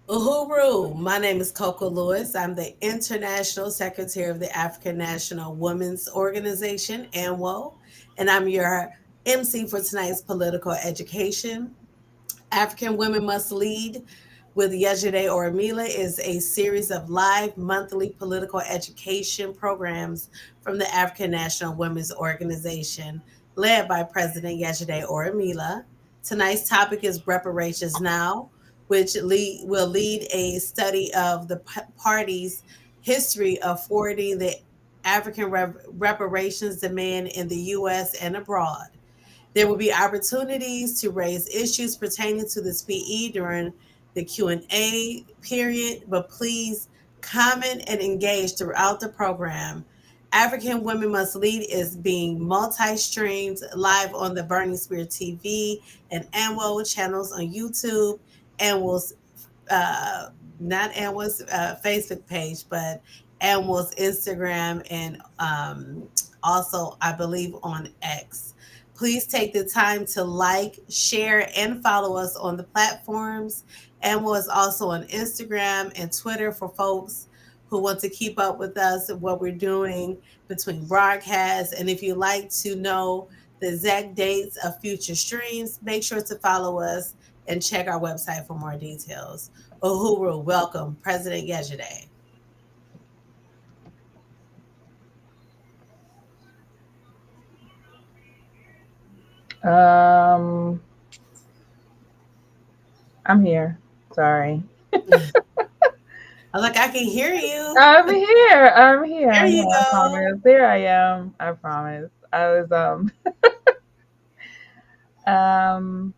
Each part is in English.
Uhuru, my name is Coco Lewis. I'm the International Secretary of the African National Women's Organization, ANWO, and I'm your MC for tonight's political education. African Women Must Lead with Yejide Orunmila is a series of live monthly political education programs from the African National Women's Organization, led by President Yejide Orunmila. Tonight's topic is Reparations Now, which will lead a study of the party's history of forwarding the African reparations demand in the U.S. and abroad. There will be opportunities to raise issues pertaining to this PE during the Q&A period, but please comment and engage throughout the program. African Women Must Lead is being multi-streamed live on the Burning Spear TV and ANWO channels on YouTube, ANWO's uh, not ANWO's Facebook page, but ANWO's Instagram and also, I believe, on X. Please take the time to like, share, and follow us on the platforms. ANWO is also on Instagram and Twitter for folks who want to keep up with us and what we're doing between broadcasts. And if you'd like to know the exact dates of future streams, make sure to follow us and check our website for more details. Uhuru, welcome, President Yejide. Um, I'm here. Sorry. I'm like, I can hear you. I'm here. I'm here. There I'm you here. I go. promise. There I am. I promise. I was um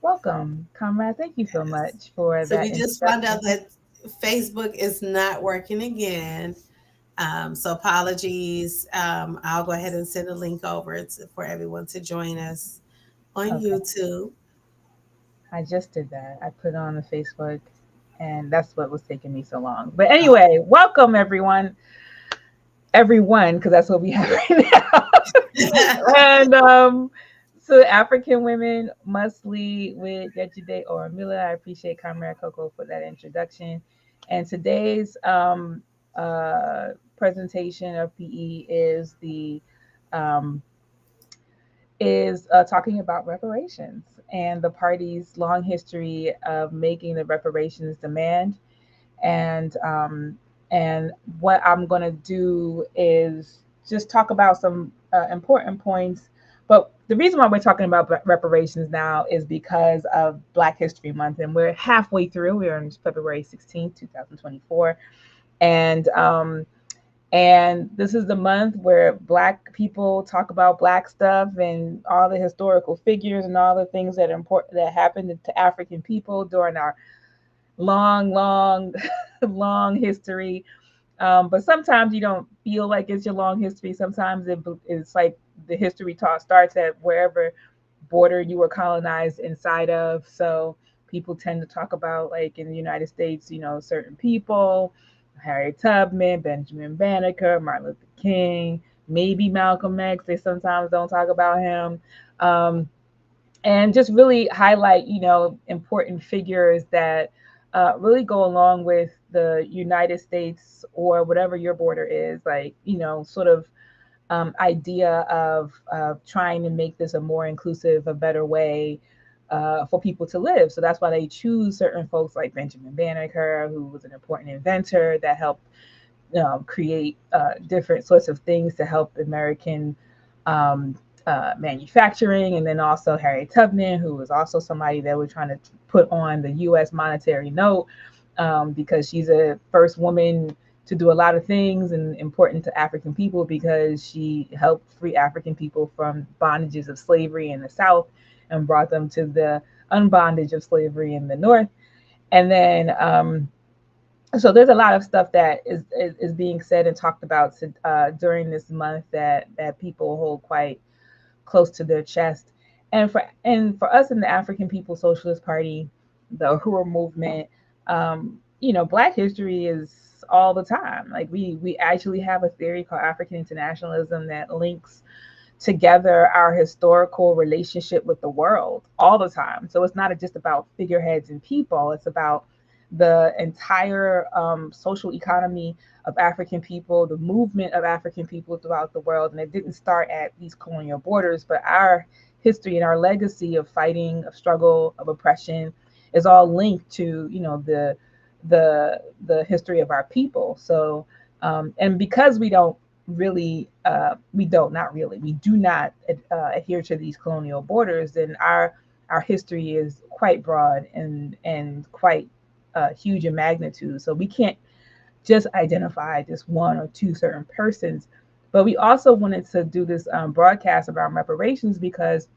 welcome, comrade. Thank you so much for So that we just found out introduction. that Facebook is not working again. So apologies. I'll go ahead and send a link over for everyone to join us on Okay. YouTube. I just did that. I put it on the Facebook and that's what was taking me so long. But Oh, anyway, welcome everyone. Everyone, because that's what we have right now. And so African Women Must Lead with Yejide Orunmila. I appreciate Comrade Coco for that introduction. And today's presentation of PE um, is talking about reparations and the party's long history of making the reparations demand. And and what I'm going to do is just talk about some important points. But the reason why we're talking about reparations now is because of Black History Month, and we're halfway through. We're on February 16th, 2024, and this is the month where Black people talk about Black stuff and all the historical figures and all the things that are important that happened to African people during our long, long history. But sometimes you don't feel like it's your long history. Sometimes it's like the history talk starts at wherever border you were colonized inside of. So people tend to talk about, like in the United States, certain people, Harriet Tubman, Benjamin Banneker, Martin Luther King, maybe Malcolm X. They sometimes don't talk about him. Um, and just really highlight, important figures that really go along with the United States or whatever your border is, like, sort of idea of trying to make this a more inclusive, a better way for people to live. So that's why they choose certain folks like Benjamin Banneker, who was an important inventor that helped create different sorts of things to help American um, manufacturing, and then also Harriet Tubman, who was also somebody that we're trying to put on the U.S. monetary note because she's a first woman to do a lot of things and important to African people because she helped free African people from bondages of slavery in the South and brought them to the unbondage of slavery in the North. And then so there's a lot of stuff that is being said and talked about during this month that people hold quite close to their chest. And for us in the African People's Socialist Party, the Uhuru movement, Black history is all the time. Like we actually have a theory called African internationalism that links together our historical relationship with the world all the time. So it's not just about figureheads and people, it's about the entire social economy of African people, the movement of African people throughout the world. And it didn't start at these colonial borders, but our history and our legacy of fighting, of struggle, of oppression is all linked to, the history of our people. So and because we do not adhere to these colonial borders, then our history is quite broad and quite huge in magnitude. So we can't just identify just one or two certain persons. But we also wanted to do this broadcast around reparations because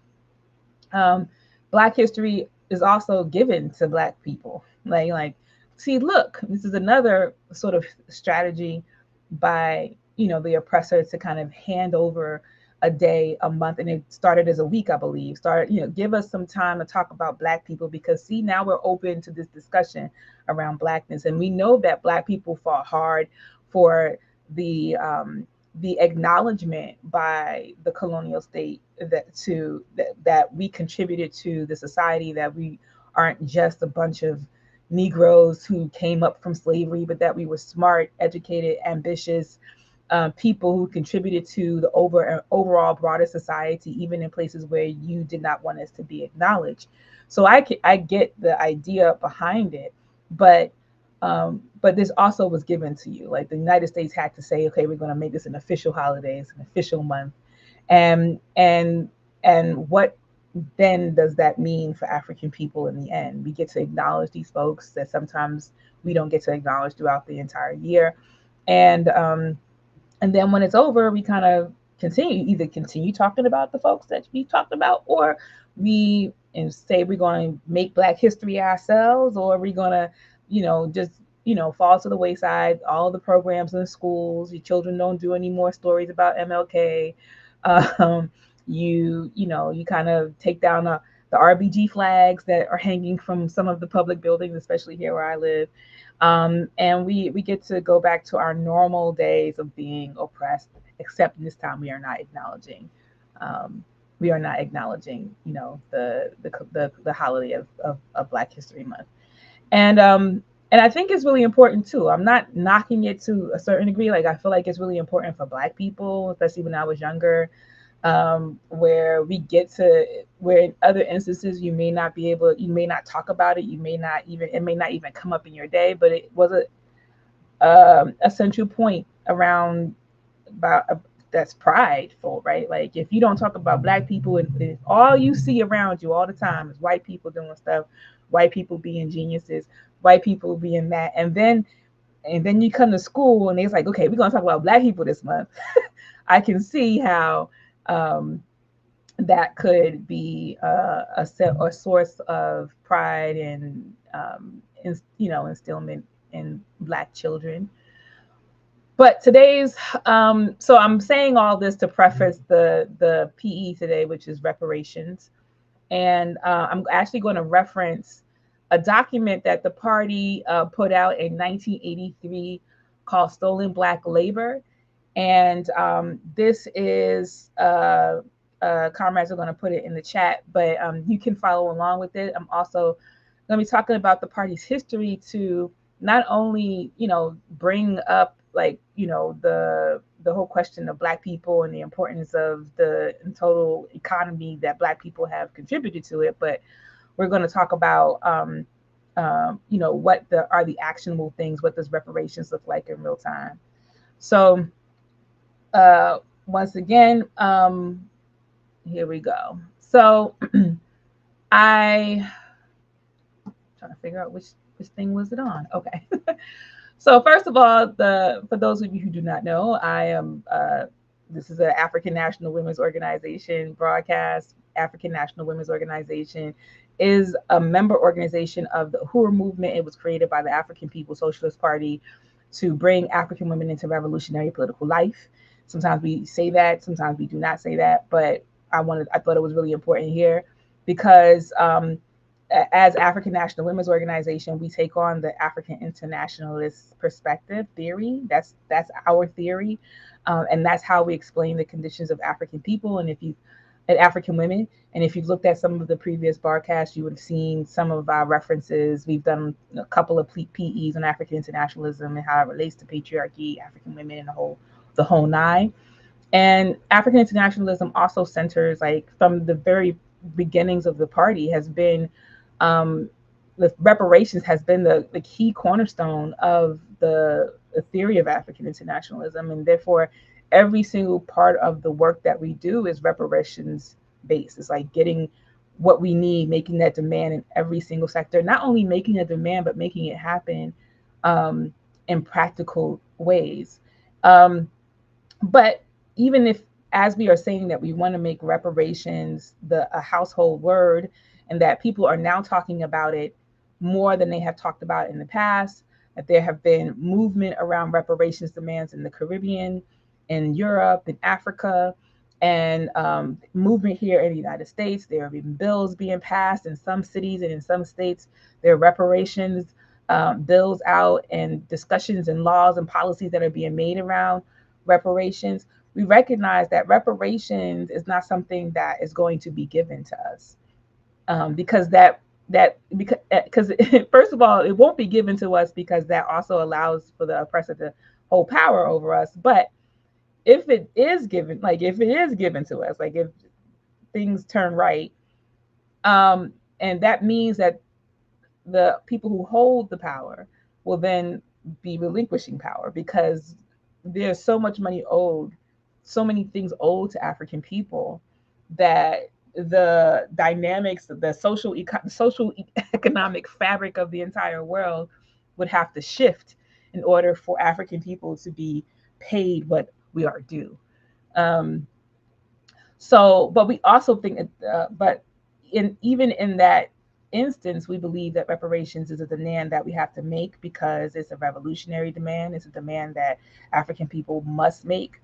um, Black history is also given to Black people. See, look, this is another sort of strategy by the oppressor to kind of hand over a day, a month, and it started as a week, I believe. Started, give us some time to talk about Black people because see, now we're open to this discussion around Blackness, and we know that Black people fought hard for the um, the acknowledgement by the colonial state that we contributed to the society, that we aren't just a bunch of Negroes who came up from slavery, but that we were smart, educated, ambitious people who contributed to the overall broader society, even in places where you did not want us to be acknowledged. So I get the idea behind it, but this also was given to you. Like the United States had to say, okay, we're going to make this an official holiday, it's an official month, and what then does that mean for African people in the end? We get to acknowledge these folks that sometimes we don't get to acknowledge throughout the entire year, and then when it's over, we kind of either continue talking about the folks that we talked about, or we and say we're going to make Black history ourselves, or we're going to, just fall to the wayside. All the programs in the schools, your children don't do any more stories about MLK. Um, you kind of take down the RBG flags that are hanging from some of the public buildings, especially here where I live. And we get to go back to our normal days of being oppressed, except this time um, we are not acknowledging, the holiday of Black History Month. And I think it's really important too. I'm not knocking it to a certain degree. Like I feel like it's really important for Black people, especially when I was younger, where we get to where in other instances you may not talk about it, it may not even come up in your day, but it was a central point around about that's prideful, right? Like if you don't talk about Black people and all you see around you all the time is white people doing stuff, white people being geniuses, white people being that, and then you come to school and it's like, okay, we're gonna talk about Black people this month. I can see how um, that could be a source of pride and instillment in Black children. But so I'm saying all this to preface the PE today, which is reparations, and I'm actually going to reference a document that the party put out in 1983 called "Stolen Black Labor," and this is comrades are going to put it in the chat, but you can follow along with it. I'm also going to be talking about the party's history to not only bring up like the whole question of Black people and the importance of the total economy that Black people have contributed to it, but we're going to talk about what are the actionable things, what does reparations look like in real time. So once again, here we go. So I trying to figure out which thing was it on. Okay. So first of all, for those of you who do not know, I am this is an African National Women's Organization broadcast. African National Women's Organization is a member organization of the Uhuru movement. It was created by the African People's Socialist Party to bring African women into revolutionary political life. Sometimes we say that, sometimes we do not say that, but I thought it was really important here because as African National Women's Organization, we take on the African internationalist perspective theory. That's our theory, and that's how we explain the conditions of African people. And African women, and if you've looked at some of the previous broadcasts, you would have seen some of our references. We've done a couple of PEs on African internationalism and how it relates to patriarchy, African women, and the whole nine. And African internationalism also centers, like from the very beginnings of the party, has been um, the reparations has been the key cornerstone of the theory of African internationalism, and therefore every single part of the work that we do is reparations based. It's like getting what we need, making that demand in every single sector, not only making a demand but making it happen um, in practical ways. Um, but even if, as we are saying that we want to make reparations a household word, and that people are now talking about it more than they have talked about it in the past, that there have been movement around reparations demands in the Caribbean, in Europe, in Africa, and movement here in the United States. There have been bills being passed in some cities and in some states. There are reparations bills out, and discussions and laws and policies that are being made around reparations. We recognize that reparations is not something that is going to be given to us, because because first of all, it won't be given to us because that also allows for the oppressor to hold power over us. But if it is given, like if it is given to us, like if things turn right, and that means that the people who hold the power will then be relinquishing power, because there's so much money owed, so many things owed to African people, that the dynamics, the social economic fabric of the entire world would have to shift in order for African people to be paid what we are due. Um, but we also think, but in even in that instance, we believe that reparations is a demand that we have to make because it's a revolutionary demand. It's a demand that African people must make,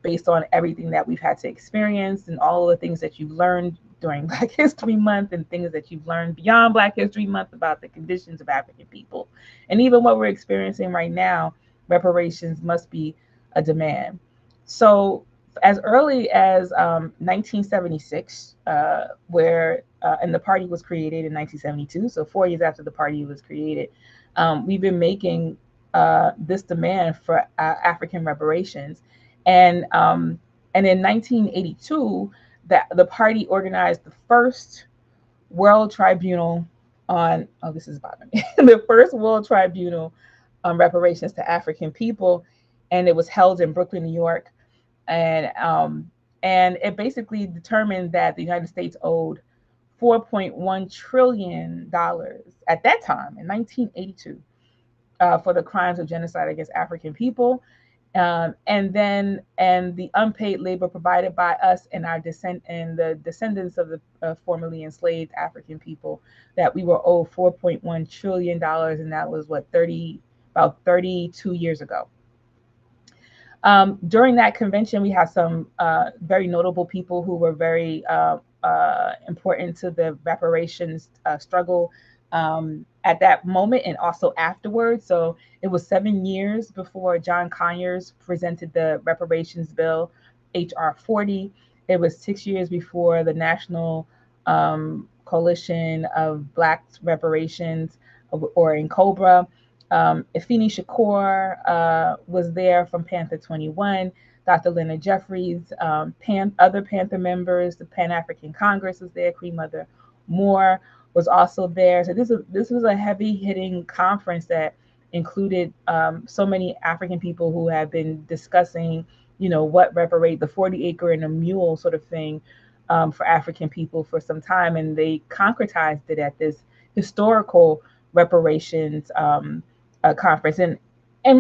based on everything that we've had to experience and all of the things that you've learned during Black History Month and things that you've learned beyond Black History Month about the conditions of African people. And even what we're experiencing right now, reparations must be a demand. So as early as 1976, and the party was created in 1972, so 4 years after the party was created, we've been making this demand for African reparations. And in 1982, the party organized the first World Tribunal on, oh, this is bothering me, the first World Tribunal on reparations to African people, and it was held in Brooklyn, New York. And it basically determined that the United States owed $4.1 trillion at that time in 1982 for the crimes of genocide against African people, and the unpaid labor provided by us and the descendants of the formerly enslaved African people, that we were owed $4.1 trillion, and that was about 32 years ago. During that convention, we had some very notable people who were very important to the reparations struggle at that moment and also afterwards. So it was 7 years before John Conyers presented the reparations bill, HR 40. It was 6 years before the National Coalition of Black Reparations, or in COBRA. Afeni Shakur was there from Panther 21. Dr. Leonard Jeffries, other Panther members, the Pan African Congress was there. Queen Mother Moore was also there. So this was a heavy hitting conference that included so many African people who have been discussing, what the 40 acre and a mule sort of thing for African people for some time, and they concretized it at this historical reparations conference. And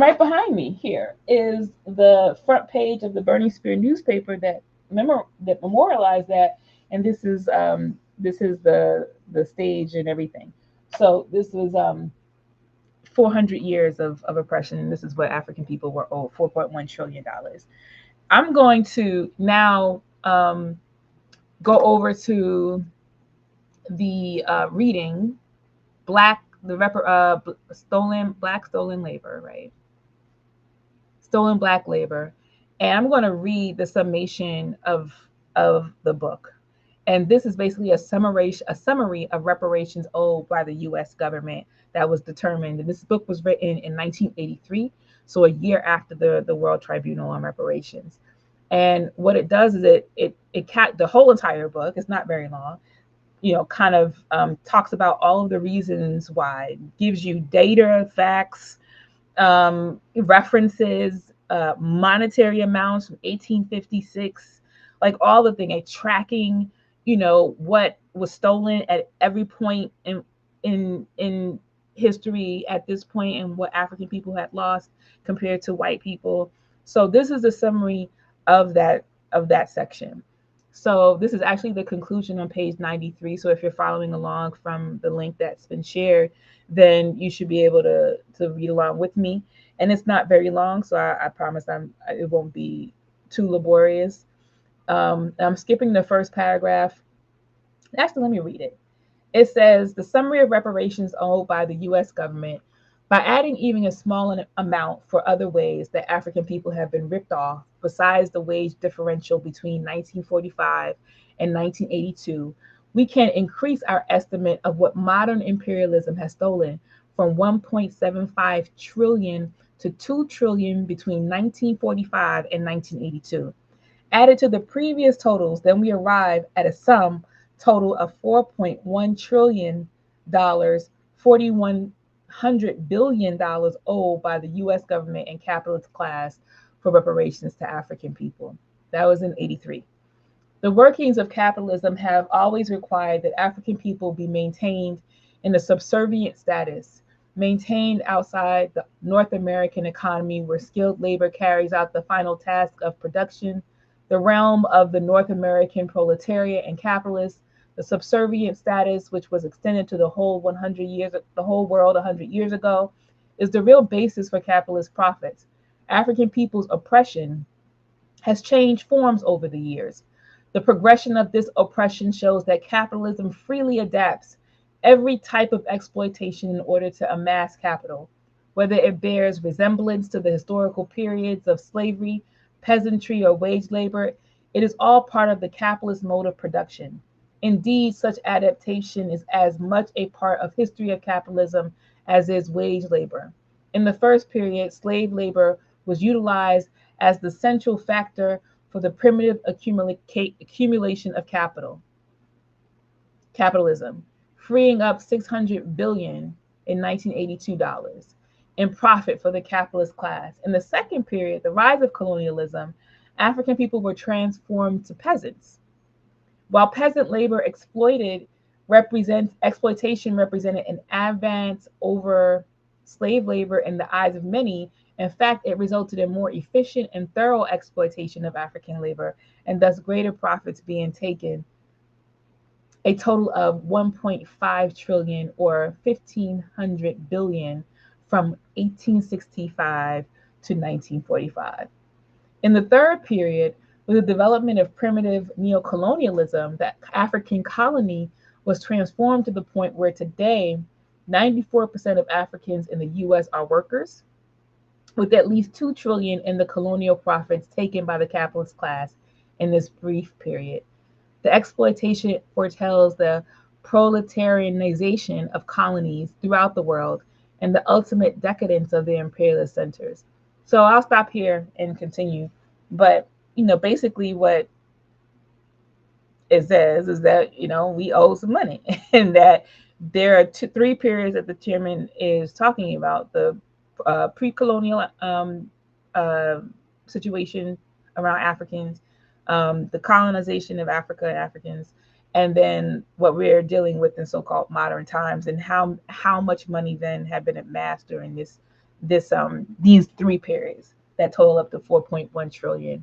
right behind me here is the front page of the Burning Spear newspaper that memorialized that. And this is the stage and everything. So this was 400 years of oppression, and this is what African people were owed, $4.1 trillion. I'm going to now go over to the reading Black, the stolen Black stolen labor, right? Stolen Black labor, and I'm going to read the summation of the book. And this is basically a summary of reparations owed by the U.S. government that was determined. And this book was written in 1983, so a year after the World Tribunal on Reparations. And what it does is the whole entire book. It's not very long. Kind of talks about all of the reasons why, gives you data, facts, references, monetary amounts from 1856, like all the thing, a tracking, what was stolen at every point in history at this point, and what African people had lost compared to white people. So this is a summary of that section. So this is actually the conclusion on page 93. So if you're following along from the link that's been shared, then you should be able to read along with me. And it's not very long, so I promise it won't be too laborious. I'm skipping the first paragraph. Actually, let me read it. It says the summary of reparations owed by the U.S. government, by adding even a small amount for other ways that African people have been ripped off, besides the wage differential between 1945 and 1982, we can increase our estimate of what modern imperialism has stolen from 1.75 trillion to 2 trillion between 1945 and 1982. Added to the previous totals, then we arrive at a sum total of $4.1 trillion, $4,100 billion owed by the US government and capitalist class for reparations to African people. That was in 83. The workings of capitalism have always required that African people be maintained in a subservient status, maintained outside the North American economy where skilled labor carries out the final task of production, the realm of the North American proletariat and capitalists. The subservient status, which was extended to the whole world 100 years ago, is the real basis for capitalist profits. African people's oppression has changed forms over the years. The progression of this oppression shows that capitalism freely adapts every type of exploitation in order to amass capital, whether it bears resemblance to the historical periods of slavery, peasantry, or wage labor. It is all part of the capitalist mode of production. Indeed, such adaptation is as much a part of history of capitalism as is wage labor. In the first period, slave labor was utilized as the central factor for the primitive accumulation of capitalism, freeing up 600 billion in 1982 dollars in profit for the capitalist class. In the second period, the rise of colonialism, African people were transformed to peasants. While peasant labor exploitation represented an advance over slave labor in the eyes of many. In fact, it resulted in more efficient and thorough exploitation of African labor, and thus greater profits being taken, a total of 1.5 trillion or 1,500 billion from 1865 to 1945. In the third period, with the development of primitive neocolonialism, the African colony was transformed to the point where today 94% of Africans in the US are workers, with at least 2 trillion in the colonial profits taken by the capitalist class in this brief period. The exploitation foretells the proletarianization of colonies throughout the world and the ultimate decadence of the imperialist centers. So I'll stop here and continue. But, basically what it says is that, we owe some money and that there are three periods that the chairman is talking about: the pre-colonial uh, situation around Africans, the colonization of Africa and Africans, and then what we're dealing with in so-called modern times, and how much money then had been amassed during these three periods that total up to 4.1 trillion.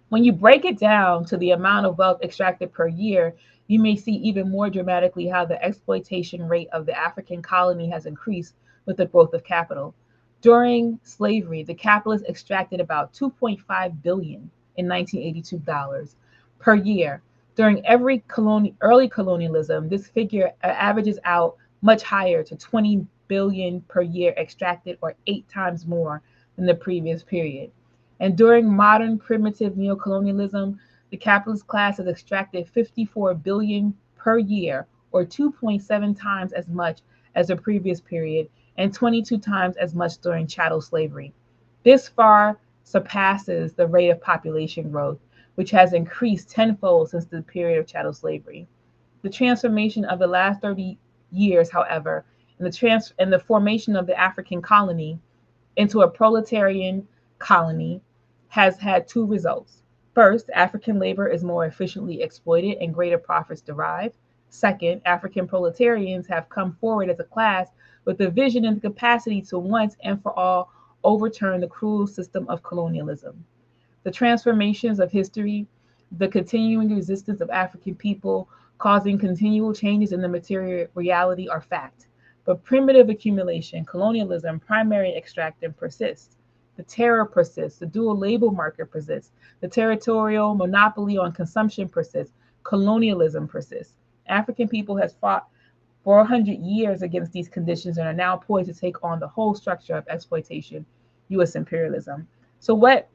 When you break it down to the amount of wealth extracted per year, you may see even more dramatically how the exploitation rate of the African colony has increased with the growth of capital. During slavery, the capitalists extracted about 2.5 billion in 1982 dollars per year. During early colonialism, this figure averages out much higher to 20 billion per year extracted, or 8 times more than the previous period. And during modern primitive neocolonialism, the capitalist class has extracted 54 billion per year, or 2.7 times as much as the previous period, and 22 times as much during chattel slavery. This far surpasses the rate of population growth, which has increased tenfold since the period of chattel slavery. The transformation of the last 30 years, however, and the formation of the African colony into a proletarian colony has had two results. First, African labor is more efficiently exploited and greater profits derived. Second, African proletarians have come forward as a class with the vision and the capacity to once and for all overturn the cruel system of colonialism. The transformations of history, the continuing resistance of African people, causing continual changes in the material reality are fact. But primitive accumulation, colonialism, primary extraction persists. The terror persists. The dual label market persists. The territorial monopoly on consumption persists. Colonialism persists. African people has fought for 100 years against these conditions and are now poised to take on the whole structure of exploitation, U.S. imperialism. So what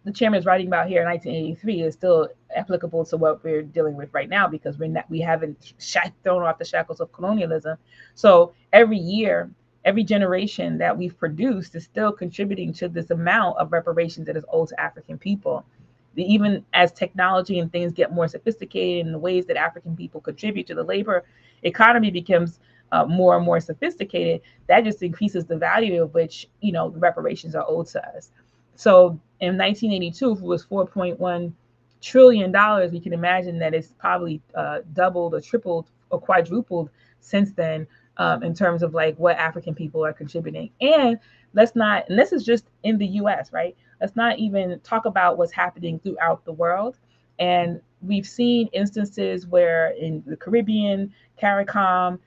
the chairman is writing about here in 1983 is still applicable to what we're dealing with right now, because we haven't thrown off the shackles of colonialism. So every year, every generation that we've produced is still contributing to this amount of reparations that is owed to African people. Even as technology and things get more sophisticated, and the ways that African people contribute to the labor economy becomes more and more sophisticated, that just increases the value of which, the reparations are owed to us. So in 1982, if it was $4.1 trillion, we can imagine that it's probably doubled or tripled or quadrupled since then, in terms of like what African people are contributing. And and this is just in the US, right? Let's not even talk about what's happening throughout the world. And we've seen instances where in the Caribbean, CARICOM,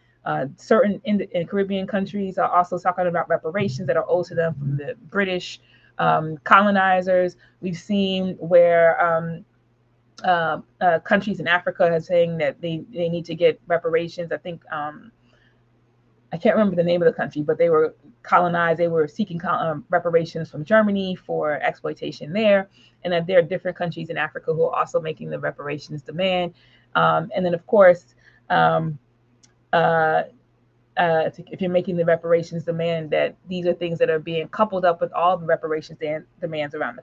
certain in Caribbean countries are also talking about reparations that are owed to them from the British colonizers. We've seen where countries in Africa are saying that they need to get reparations. I think I can't remember the name of the country, but they were colonized. They were seeking reparations from Germany for exploitation there, and that there are different countries in Africa who are also making the reparations demand. And then, of course, if you're making the reparations demand, that these are things that are being coupled up with all the reparations demands around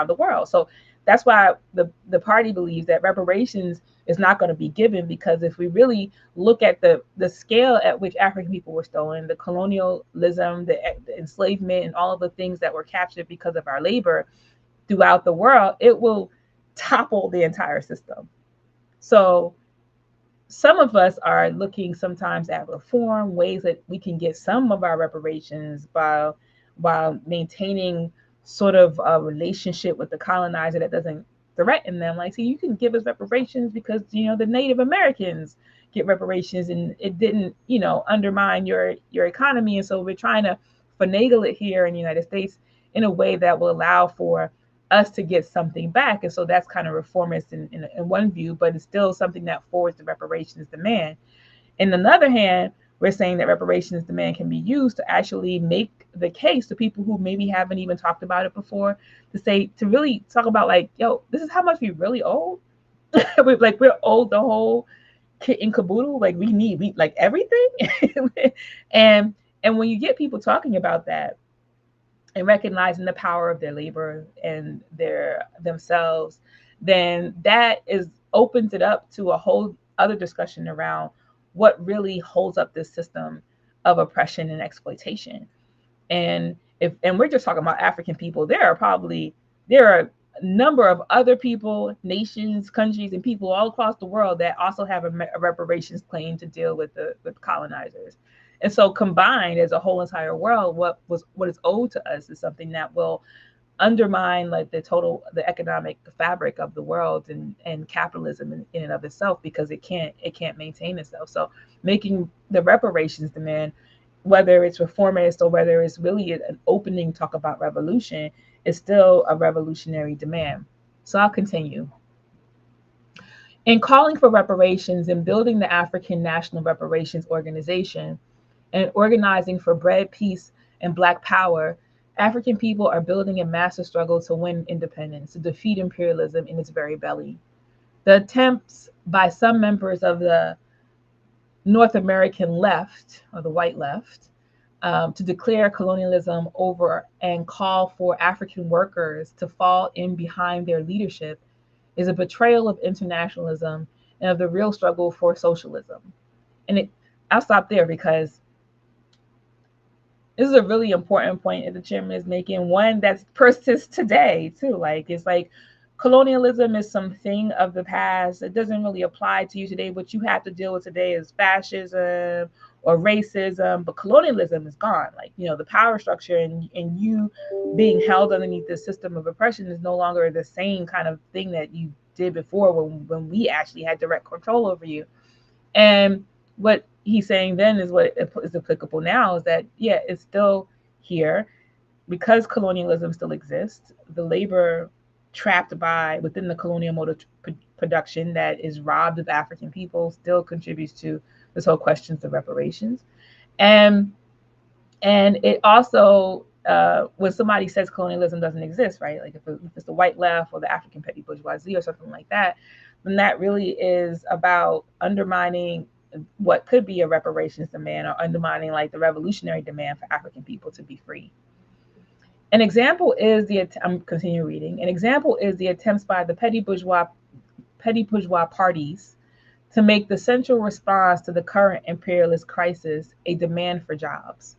the world. So that's why the party believes that reparations is not going to be given, because if we really look at the scale at which African people were stolen, the colonialism, the enslavement, and all of the things that were captured because of our labor throughout the world, it will topple the entire system. So some of us are looking sometimes at reform, ways that we can get some of our reparations while maintaining sort of a relationship with the colonizer that doesn't threaten them. Like, see, you can give us reparations because, the Native Americans get reparations and it didn't, undermine your economy. And so we're trying to finagle it here in the United States in a way that will allow for us to get something back. And so that's kind of reformist in one view, but it's still something that forwards the reparations demand. In another hand, we're saying that reparations demand can be used to actually make the case to people who maybe haven't even talked about it before, to really talk about like, yo, this is how much we really owe. Like, we're owed the whole kit and caboodle. Like, we like everything. and when you get people talking about that, and recognizing the power of their labor and themselves, then that opens it up to a whole other discussion around what really holds up this system of oppression and exploitation. And we're just talking about African people, there are a number of other people, nations, countries, and people all across the world that also have a reparations claim to deal with colonizers. And so combined as a whole entire world, what is owed to us is something that will undermine like the economic fabric of the world and capitalism in and of itself, because it can't maintain itself. So making the reparations demand, whether it's reformist or whether it's really an opening talk about revolution, is still a revolutionary demand. So I'll continue. In calling for reparations and building the African National Reparations Organization and organizing for bread, peace, and Black power, African people are building a massive struggle to win independence, to defeat imperialism in its very belly. The attempts by some members of the North American left, or the white left, to declare colonialism over and call for African workers to fall in behind their leadership is a betrayal of internationalism and of the real struggle for socialism. And I'll stop there because this is a really important point that the chairman is making. One that persists today too. Like it's like colonialism is something of the past. It doesn't really apply to you today. What you have to deal with today is fascism or racism, but colonialism is gone. Like, you know, the power structure and you being held underneath this system of oppression is no longer the same kind of thing that you did before when we actually had direct control over you. And what he's saying then is what is applicable now is that, yeah, it's still here because colonialism still exists. The labor trapped by within the colonial mode of production that is robbed of African people still contributes to this whole questions of reparations. And it also when somebody says colonialism doesn't exist, right? Like if it's the white left or the African petty bourgeoisie or something like that, then that really is about undermining what could be a reparations demand or undermining like the revolutionary demand for African people to be free. An example is I'm continuing reading. An example is the attempts by the petty bourgeois parties to make the central response to the current imperialist crisis a demand for jobs.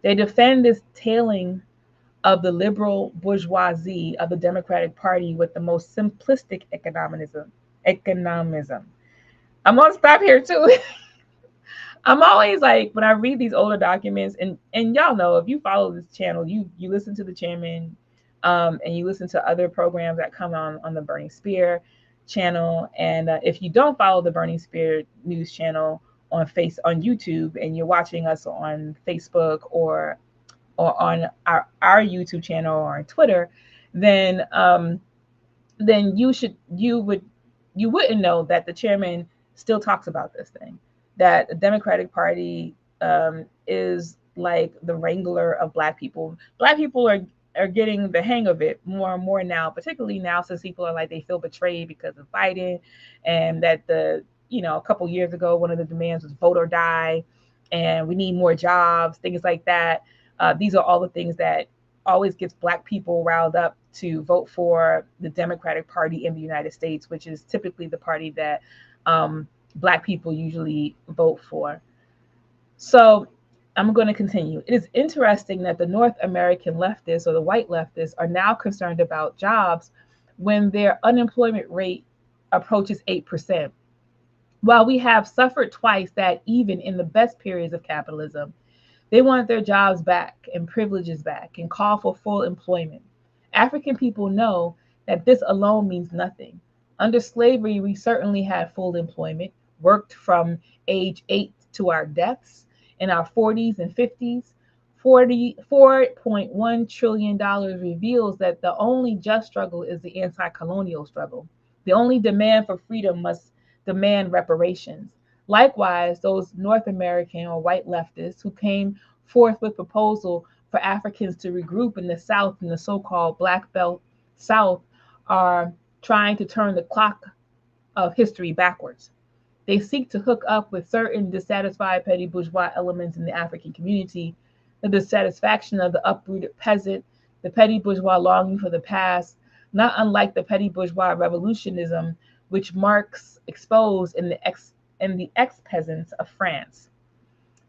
They defend this tailing of the liberal bourgeoisie of the Democratic Party with the most simplistic economism. I'm gonna stop here too. I'm always like when I read these older documents, and y'all know if you follow this channel, you listen to the chairman, and you listen to other programs that come on the Burning Spear channel, and if you don't follow the Burning Spear news channel on YouTube, and you're watching us on Facebook or on our YouTube channel or on Twitter, then you wouldn't know that the chairman still talks about this thing, that the Democratic Party is like the wrangler of Black people. Black people are getting the hang of it more and more now, particularly now since people are like they feel betrayed because of Biden, and that a couple years ago one of the demands was vote or die, and we need more jobs, things like that. These are all the things that always gets Black people riled up to vote for the Democratic Party in the United States, which is typically the party that Black people usually vote for. So I'm going to continue. It is interesting that the North American leftists or the white leftists are now concerned about jobs when their unemployment rate approaches 8%. While we have suffered twice that even in the best periods of capitalism, they want their jobs back and privileges back and call for full employment. African people know that this alone means nothing. Under slavery, we certainly had full employment, worked from age 8 to our deaths in our 40s and 50s. $44.1 trillion reveals that the only just struggle is the anti colonial struggle. The only demand for freedom must demand reparations. Likewise, those North American or white leftists who came forth with proposal for Africans to regroup in the South in the so-called Black Belt South are trying to turn the clock of history backwards. They seek to hook up with certain dissatisfied petty bourgeois elements in the African community, the dissatisfaction of the uprooted peasant, the petty bourgeois longing for the past, not unlike the petty bourgeois revolutionism which Marx exposed in the ex-peasants of France.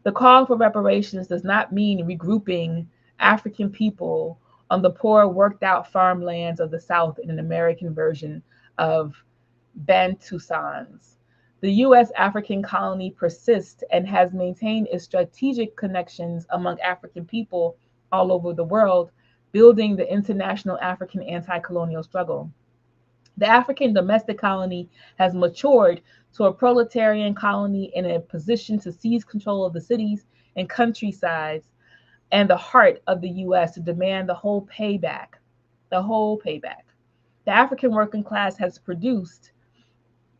The call for reparations does not mean regrouping African people on the poor, worked out farmlands of the South in an American version of Bantustans. The U.S. African colony persists and has maintained its strategic connections among African people all over the world, building the international African anti colonial struggle. The African domestic colony has matured to a proletarian colony in a position to seize control of the cities and countrysides and the heart of the U.S. to demand the whole payback. The whole payback. The African working class has produced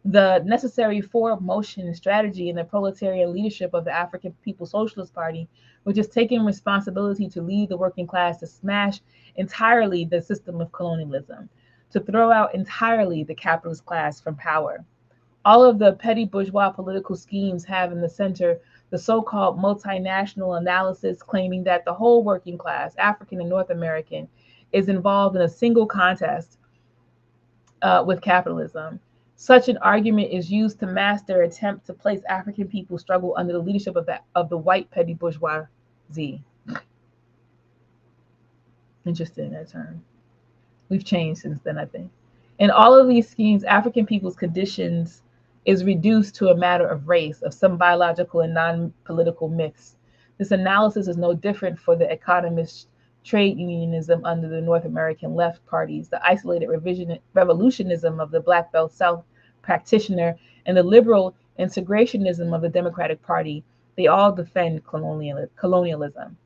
The necessary forward motion and strategy in the proletarian leadership of the African People's Socialist Party, which is taking responsibility to lead the working class to smash entirely the system of colonialism, to throw out entirely the capitalist class from power. All of the petty bourgeois political schemes have in the center the so called multinational analysis claiming that the whole working class, African and North American, is involved in a single contest with capitalism. Such an argument is used to mask their attempt to place African people's struggle under the leadership of the white petty bourgeoisie. Interesting, that term. We've changed since then, I think. In all of these schemes, African people's conditions is reduced to a matter of race, of some biological and non-political mix. This analysis is no different for the economist trade unionism under the North American left parties, the isolated revolutionism of the Black Belt South practitioner, and the liberal integrationism of the Democratic Party. They all defend colonialism.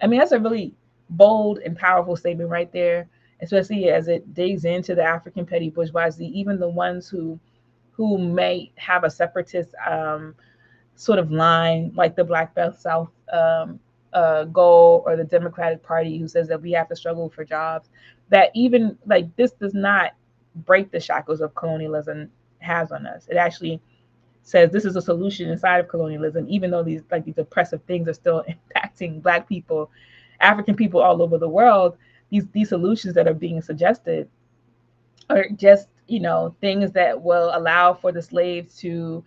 I mean, that's a really bold and powerful statement right there, especially as it digs into the African petty bourgeoisie, even the ones who may have a separatist sort of line, like the Black Belt South goal, or the Democratic Party, who says that we have to struggle for jobs. That even like this does not break the shackles of colonialism has on us. It actually says this is a solution inside of colonialism, even though these oppressive things are still impacting Black people, African people all over the world. These solutions that are being suggested are just things that will allow for the slaves to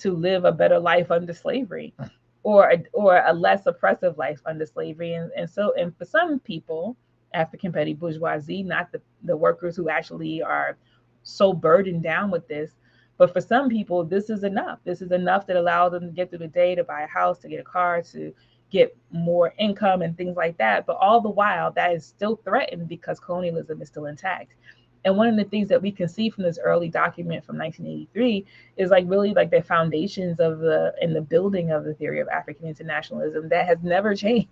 live a better life under slavery, or a less oppressive life under slavery. And for some people, African petty bourgeoisie, not the workers who actually are so burdened down with this, but for some people, this is enough. This is enough that allows them to get through the day, to buy a house, to get a car, to get more income and things like that. But all the while, that is still threatened because colonialism is still intact. And one of the things that we can see from this early document from 1983 is really the foundations of the building of the theory of African internationalism that has never changed.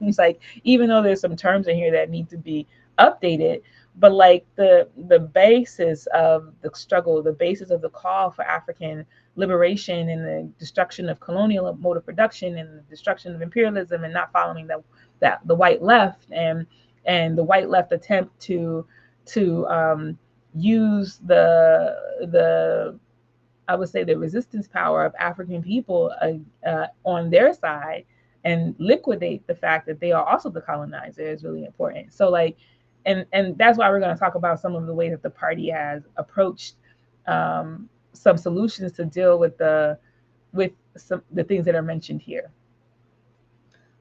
Even though there's some terms in here that need to be updated, but the basis of the struggle, the basis of the call for African liberation and the destruction of colonial mode of production and the destruction of imperialism and not following the white left and the white left attempt to use the I would say the resistance power of African people on their side and liquidate the fact that they are also the colonizer is really important. So and that's why we're going to talk about some of the ways that the party has approached some solutions to deal with the things that are mentioned here.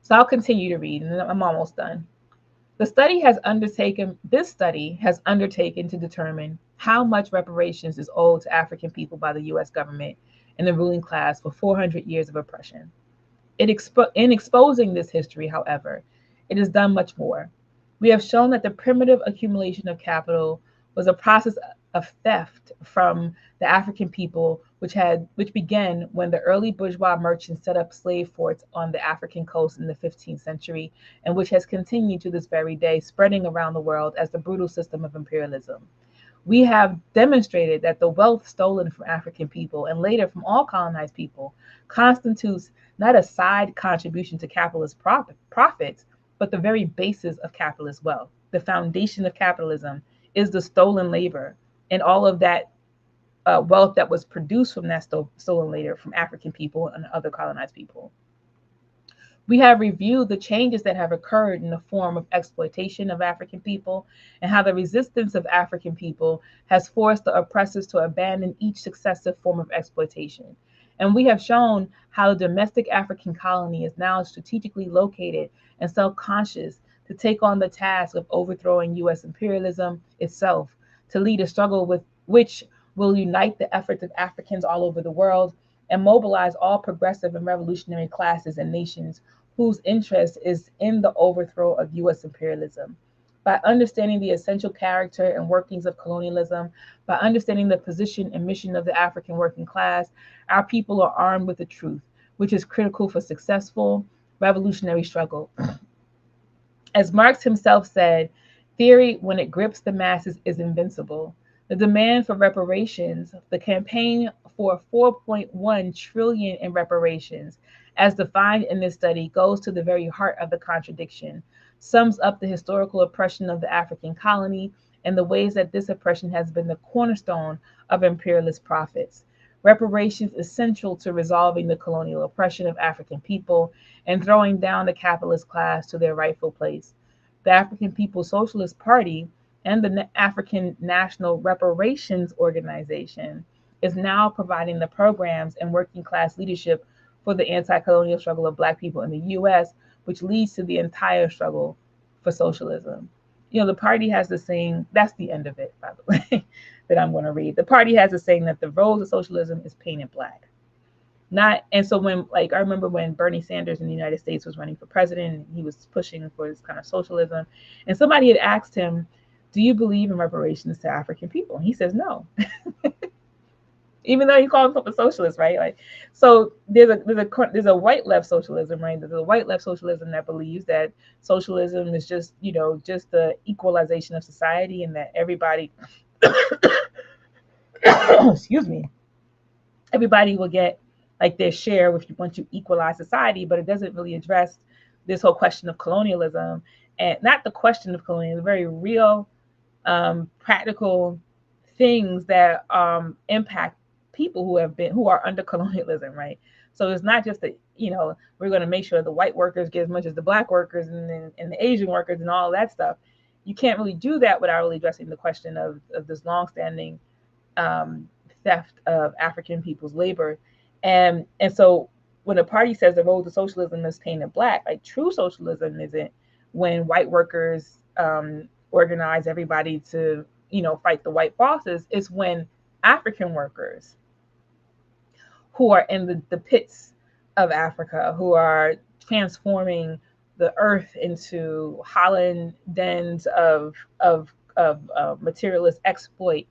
So I'll continue to read, and I'm almost done. This study has undertaken to determine how much reparations is owed to African people by the U.S. government and the ruling class for 400 years of oppression. In exposing this history, however, it has done much more. We have shown that the primitive accumulation of capital was a process of theft from the African people, which began when the early bourgeois merchants set up slave forts on the African coast in the 15th century, and which has continued to this very day, spreading around the world as the brutal system of imperialism. We have demonstrated that the wealth stolen from African people and later from all colonized people constitutes not a side contribution to capitalist profits, but the very basis of capitalist wealth. The foundation of capitalism is the stolen labor and all of that wealth that was produced from that stolen labor from African people and other colonized people. We have reviewed the changes that have occurred in the form of exploitation of African people and how the resistance of African people has forced the oppressors to abandon each successive form of exploitation. And we have shown how the domestic African colony is now strategically located and self-conscious to take on the task of overthrowing U.S. imperialism itself, to lead a struggle with which will unite the efforts of Africans all over the world and mobilize all progressive and revolutionary classes and nations whose interest is in the overthrow of U.S. imperialism. By understanding the essential character and workings of colonialism, by understanding the position and mission of the African working class, our people are armed with the truth, which is critical for successful revolutionary struggle. As Marx himself said, theory, when it grips the masses, is invincible. The demand for reparations, the campaign for 4.1 trillion in reparations, as defined in this study, goes to the very heart of the contradiction, sums up the historical oppression of the African colony and the ways that this oppression has been the cornerstone of imperialist profits. Reparations is central to resolving the colonial oppression of African people and throwing down the capitalist class to their rightful place. The African People's Socialist Party and the African National Reparations Organization is now providing the programs and working class leadership for the anti colonial struggle of Black people in the US, which leads to the entire struggle for socialism. You know, the party has the saying, that's the end of it, by the way, that I'm going to read. The party has a saying that the rose of socialism is painted black. Not, and so when, like, I remember when Bernie Sanders in the United States was running for president, he was pushing for this kind of socialism, and somebody had asked him, do you believe in reparations to African people? And he says no. Even though he calls himself a socialist, right? Like, so there's a white left socialism, right? There's a white left socialism that believes that socialism is just, you know, just the equalization of society, and that everybody, excuse me, everybody will get like their share if you want to equalize society, but it doesn't really address this whole question of colonialism, and not the question of colonialism, the very real, practical things that impact people who are under colonialism, right? So it's not just that, you know, we're going to make sure the white workers get as much as the Black workers and the Asian workers and all of that stuff. You can't really do that without really addressing the question of this longstanding um, theft of African people's labor. And so when a party says the road to socialism is painted black, like true socialism isn't when white workers organize everybody to, you know, fight the white bosses. It's when African workers who are in the pits of Africa, who are transforming the earth into Holland dens of materialist exploit,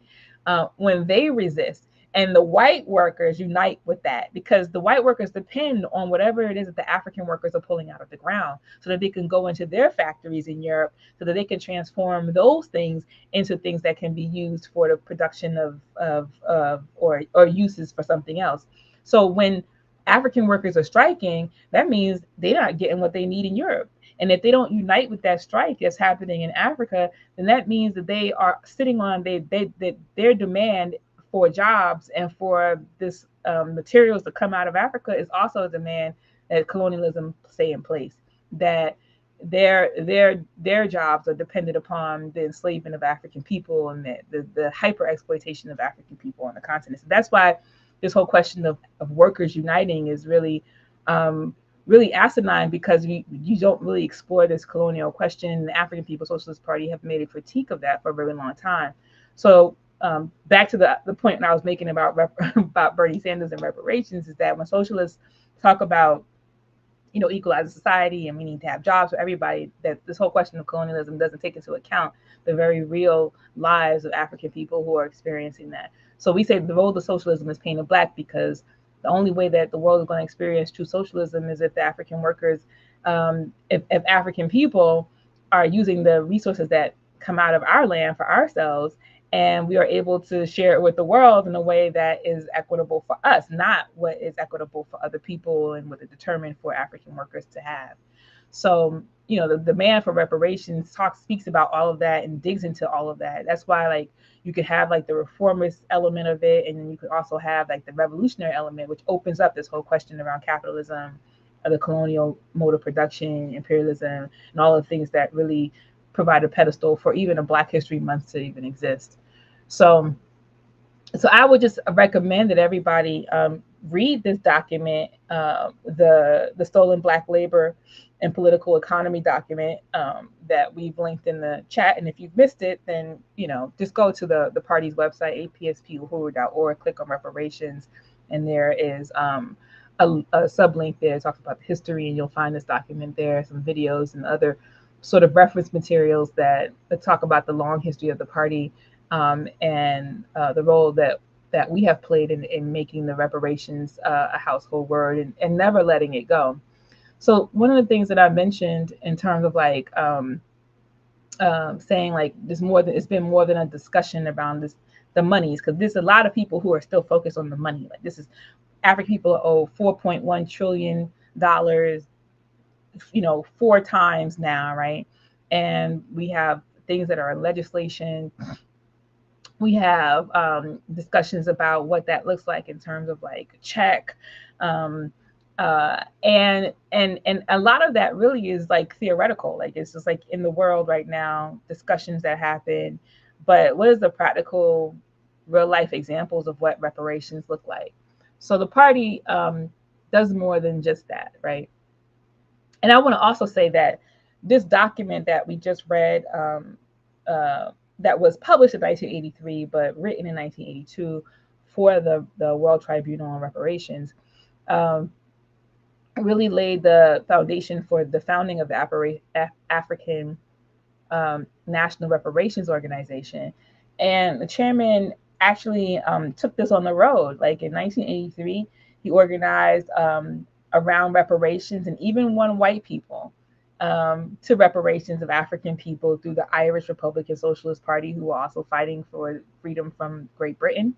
when they resist. And the white workers unite with that, because the white workers depend on whatever it is that the African workers are pulling out of the ground so that they can go into their factories in Europe, so that they can transform those things into things that can be used for the production or uses for something else. So when African workers are striking, that means they're not getting what they need in Europe. And if they don't unite with that strike that's happening in Africa, then that means that they are sitting on their demand for jobs and for this materials to come out of Africa is also a demand that colonialism stay in place. That their jobs are dependent upon the enslavement of African people and the hyper exploitation of African people on the continent. So that's why this whole question of workers uniting is really really asinine, because you don't really explore this colonial question. The African People's Socialist Party have made a critique of that for a very long time. So back to the point I was making about about Bernie Sanders and reparations, is that when socialists talk about, you know, equalizing society and we need to have jobs for everybody, that this whole question of colonialism doesn't take into account the very real lives of African people who are experiencing that. So we say the road to socialism is painted black because the only way that the world is going to experience true socialism is if the African workers, if African people are using the resources that come out of our land for ourselves, and we are able to share it with the world in a way that is equitable for us, not what is equitable for other people and what is determined for African workers to have. So, you know, the demand for reparations speaks about all of that and digs into all of that. That's why, like, you could have like the reformist element of it, and then you could also have like the revolutionary element, which opens up this whole question around capitalism, the colonial mode of production, imperialism, and all the things that really provide a pedestal for even a Black History Month to even exist. So, so I would just recommend that everybody read this document, the Stolen Black Labor and Political Economy document that we've linked in the chat. And if you've missed it, then, you know, just go to the party's website, apspuhuru.org, click on reparations, and there is a sublink there that talks about the history, and you'll find this document there, some videos and other sort of reference materials that talk about the long history of the party, and the role that we have played in making the reparations a household word, and never letting it go. So one of the things that I mentioned in terms of saying like it's been more than a discussion around the monies, because there's a lot of people who are still focused on the money. Like this is African people owe $4.1 trillion, 4 times now, right? And we have things that are in legislation. We have discussions about what that looks like in terms of like check, um, and a lot of that really is like theoretical. Like it's just like in the world right now, discussions that happen, but what is the practical, real life examples of what reparations look like? So the party does more than just that, right? And I want to also say that this document that we just read, uh, that was published in 1983 but written in 1982 for the World Tribunal on Reparations, um, really laid the foundation for the founding of the African National Reparations Organization. And the chairman actually took this on the road. Like in 1983, he organized around reparations and even won white people to reparations of African people through the Irish Republican Socialist Party, who were also fighting for freedom from Great Britain.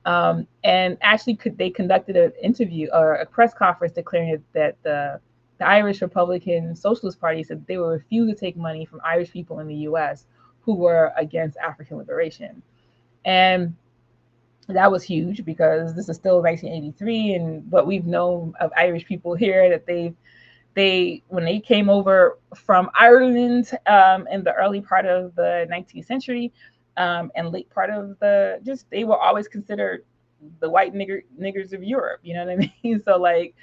And actually, they conducted an interview or a press conference declaring that the Irish Republican Socialist Party said they would refuse to take money from Irish people in the U.S. who were against African liberation. And that was huge because this is still 1983, and what we've known of Irish people here, that they when they came over from Ireland in the early part of the 19th century, and late part of they were always considered the white niggers of Europe. You know what I mean? So like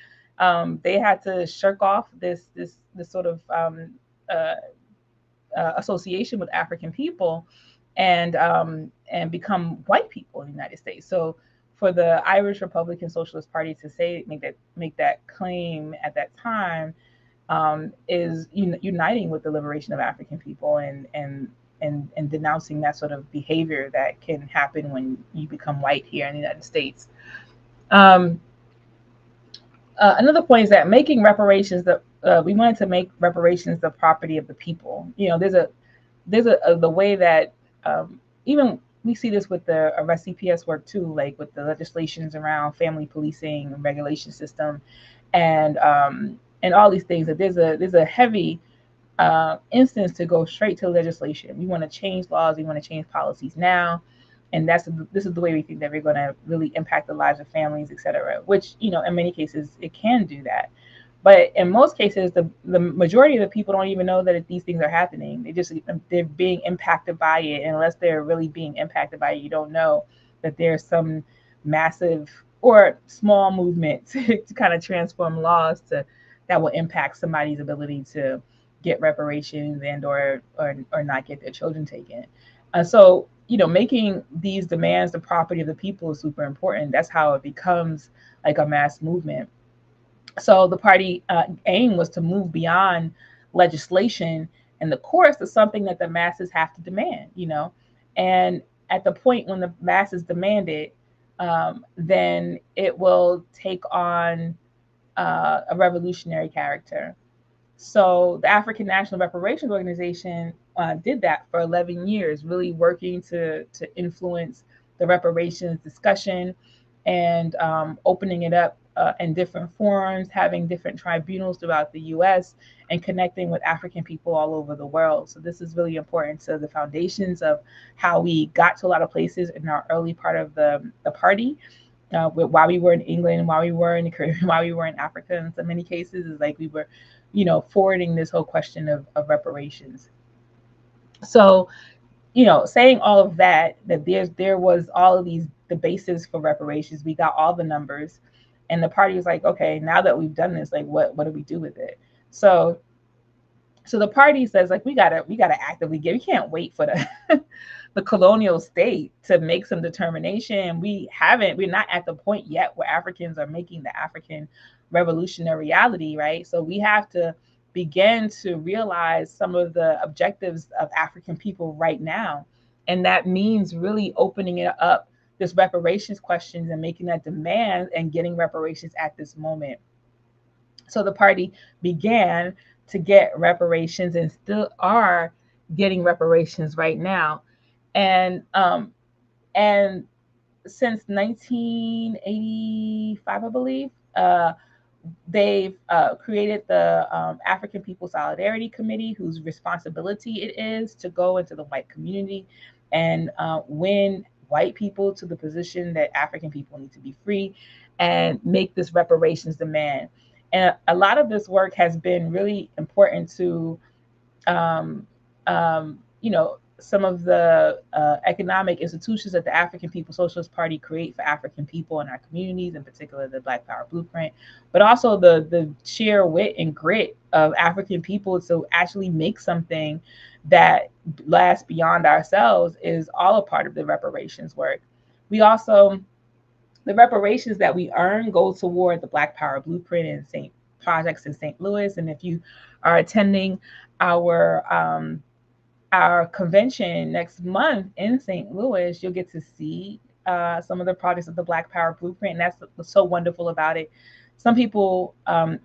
they had to shirk off this sort of uh, association with African people, and become white people in the United States. So for the Irish Republican Socialist Party to say make that claim at that time is uniting with the liberation of African people, and denouncing that sort of behavior that can happen when you become white here in the United States. Um, Another point is that making reparations we wanted to make reparations the property of the people. There's the way that even we see this with the arrest CPS work too, like with the legislations around family policing and regulation system, and all these things. That there's a heavy instance to go straight to legislation. We want to change laws. We want to change policies now, and this is the way we think that we're going to really impact the lives of families, et cetera. Which in many cases it can do that, but in most cases the majority of the people don't even know that these things are happening. They're being impacted by it, and unless they're really being impacted by it, you don't know that there's some massive or small movement to kind of transform laws that will impact somebody's ability to get reparations and or not get their children taken. So making these demands the property of the people is super important. That's how it becomes like a mass movement. So the party aim was to move beyond legislation and the courts to something that the masses have to demand. And at the point when the masses demand it, then it will take on a revolutionary character. So the African National Reparations Organization did that for 11 years, really working to influence the reparations discussion, and opening it up in different forums, having different tribunals throughout the U.S., and connecting with African people all over the world. So this is really important to the foundations of how we got to a lot of places in our early part of the party. While we were in England, while we were in the Caribbean, while we were in Africa, in so many cases, is like we were forwarding this whole question of reparations. So, saying all of that there was all of the basis for reparations. We got all the numbers, and the party was like, okay, now that we've done this, like, what do we do with it? So the party says, like, we gotta actively give. We can't wait for the the colonial state to make some determination. We're not at the point yet where Africans are making the African revolution a reality, right? So we have to begin to realize some of the objectives of African people right now. And that means really opening it up, this reparations questions, and making that demand and getting reparations at this moment. So the party began to get reparations and still are getting reparations right now. And And since 1985, I believe, uh, they've created the African People Solidarity Committee, whose responsibility it is to go into the white community and win white people to the position that African people need to be free and make this reparations demand. And a lot of this work has been really important to um, some of the economic institutions that the African People Socialist Party create for African people in our communities, in particular the Black Power Blueprint, but also the sheer wit and grit of African people to actually make something that lasts beyond ourselves is all a part of the reparations work. We also, the reparations that we earn go toward the Black Power Blueprint and St. projects in St. Louis. And if you are attending our our convention next month in St. Louis, you'll get to see some of the projects of the Black Power Blueprint. And that's what's so wonderful about it. Some people